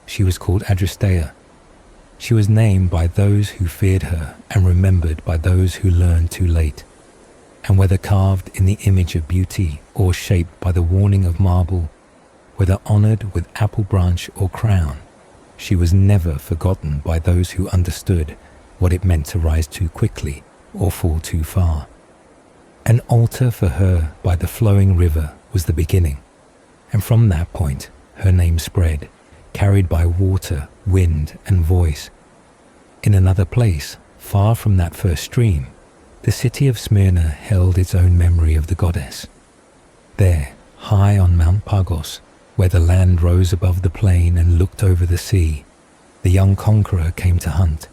She was called Adrasteia. She was named by those who feared her and remembered by those who learned too late. And whether carved in the image of beauty or shaped by the warning of marble, whether honored with apple branch or crown, she was never forgotten by those who understood what it meant to rise too quickly or fall too far. An altar for her by the flowing river was the beginning, and from that point her name spread, carried by water, wind, and voice. In another place, far from that first stream, the city of Smyrna held its own memory of the goddess. There, high on Mount Pagos, where the land rose above the plain and looked over the sea, the young conqueror came to hunt.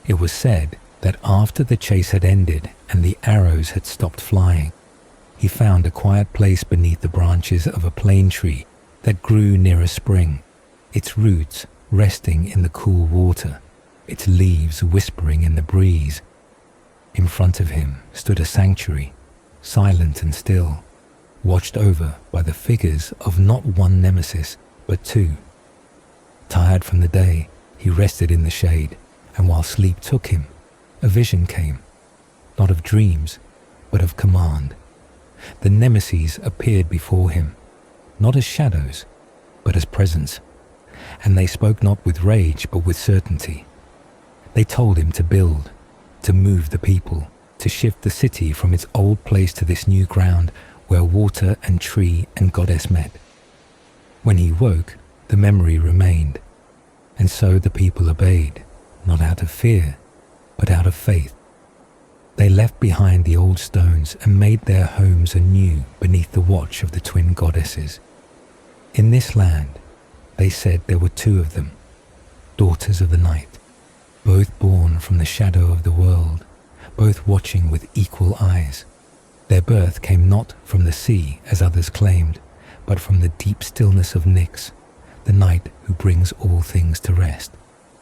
It was said that after the chase had ended and the arrows had stopped flying, he found a quiet place beneath the branches of a plane tree that grew near a spring, its roots resting in the cool water, its leaves whispering in the breeze. In front of him stood a sanctuary, silent and still, watched over by the figures of not one Nemesis, but two. Tired from the day, he rested in the shade, and while sleep took him, a vision came, not of dreams, but of command. The Nemeses appeared before him, not as shadows, but as presence, and they spoke not with rage, but with certainty. They told him to build, to move the people, to shift the city from its old place to this new ground where water and tree and goddess met. When he woke, the memory remained, and so the people obeyed, not out of fear, but out of faith. They left behind the old stones and made their homes anew beneath the watch of the twin goddesses. In this land, they said there were two of them, daughters of the night, both born from the shadow of the world, both watching with equal eyes. Their birth came not from the sea, as others claimed, but from the deep stillness of Nyx, the night who brings all things to rest.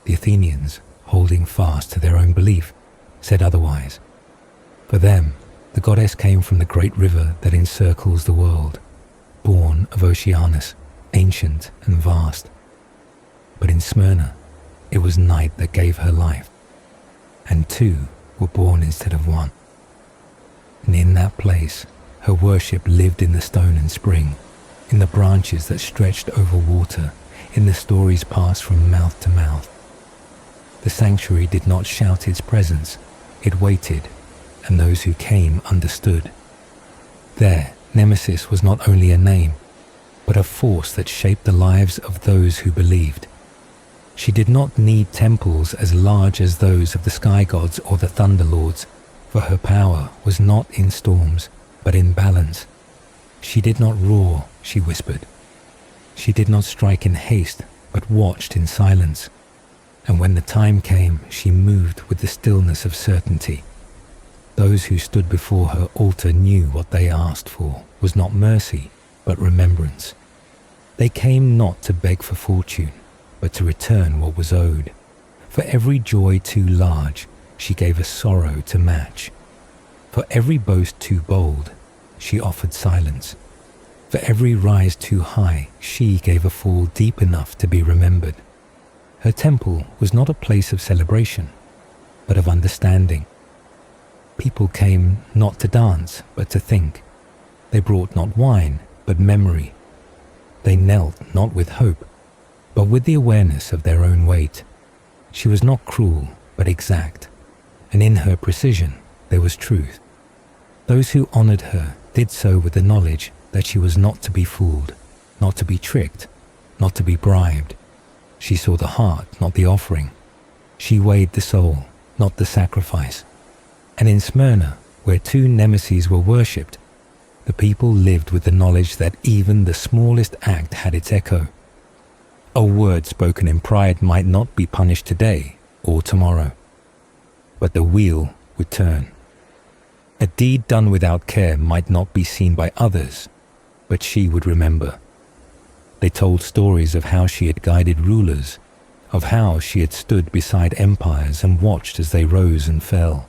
The Athenians, holding fast to their own belief, said otherwise. For them, the goddess came from the great river that encircles the world, born of Oceanus, ancient and vast. But in Smyrna, it was night that gave her life, and two were born instead of one. And in that place, her worship lived in the stone and spring, in the branches that stretched over water, in the stories passed from mouth to mouth. The sanctuary did not shout its presence, it waited, and those who came understood. There, Nemesis was not only a name, but a force that shaped the lives of those who believed. She did not need temples as large as those of the sky gods or the thunder lords, for her power was not in storms, but in balance. She did not roar, she whispered. She did not strike in haste, but watched in silence. And when the time came, she moved with the stillness of certainty. Those who stood before her altar knew what they asked for was not mercy, but remembrance. They came not to beg for fortune, but to return what was owed. For every joy too large, she gave a sorrow to match. For every boast too bold, she offered silence. For every rise too high, she gave a fall deep enough to be remembered. Her temple was not a place of celebration, but of understanding. People came not to dance, but to think. They brought not wine, but memory. They knelt not with hope, but with the awareness of their own weight. She was not cruel, but exact, and in her precision there was truth. Those who honored her did so with the knowledge that she was not to be fooled, not to be tricked, not to be bribed. She saw the heart, not the offering. She weighed the soul, not the sacrifice. And in Smyrna, where two Nemeses were worshipped, the people lived with the knowledge that even the smallest act had its echo. A word spoken in pride might not be punished today or tomorrow, but the wheel would turn. A deed done without care might not be seen by others, but she would remember. They told stories of how she had guided rulers, of how she had stood beside empires and watched as they rose and fell.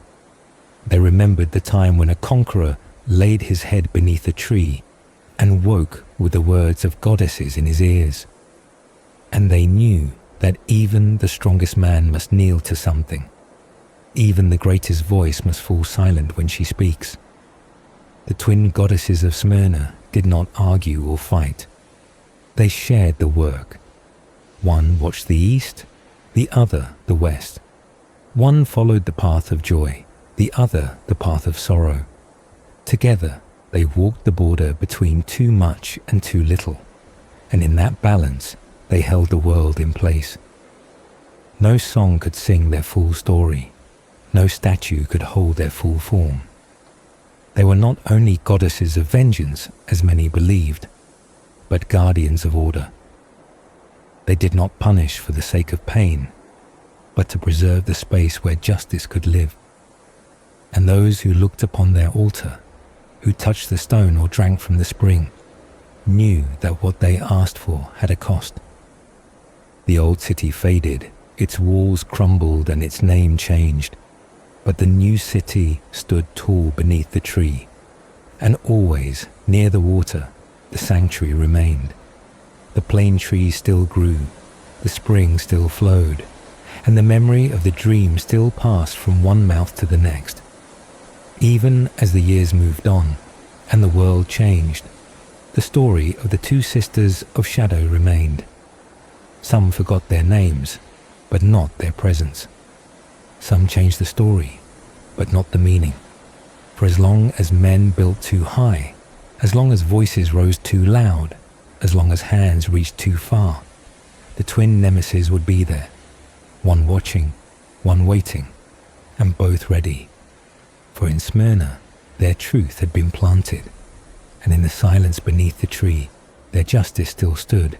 They remembered the time when a conqueror laid his head beneath a tree and woke with the words of goddesses in his ears. And they knew that even the strongest man must kneel to something. Even the greatest voice must fall silent when she speaks. The twin goddesses of Smyrna did not argue or fight. They shared the work. One watched the east, the other the west. One followed the path of joy, the other the path of sorrow. Together, they walked the border between too much and too little, and in that balance, they held the world in place. No song could sing their full story. No statue could hold their full form. They were not only goddesses of vengeance, as many believed, but guardians of order. They did not punish for the sake of pain, but to preserve the space where justice could live. And those who looked upon their altar, who touched the stone or drank from the spring, knew that what they asked for had a cost. The old city faded, its walls crumbled and its name changed, but the new city stood tall beneath the tree, and always, near the water, the sanctuary remained. The plane trees still grew, the spring still flowed, and the memory of the dream still passed from one mouth to the next. Even as the years moved on, and the world changed, the story of the two sisters of shadow remained. Some forgot their names, but not their presence. Some changed the story, but not the meaning. For as long as men built too high, as long as voices rose too loud, as long as hands reached too far, the twin Nemesis would be there, one watching, one waiting, and both ready. For in Smyrna, their truth had been planted, and in the silence beneath the tree, their justice still stood.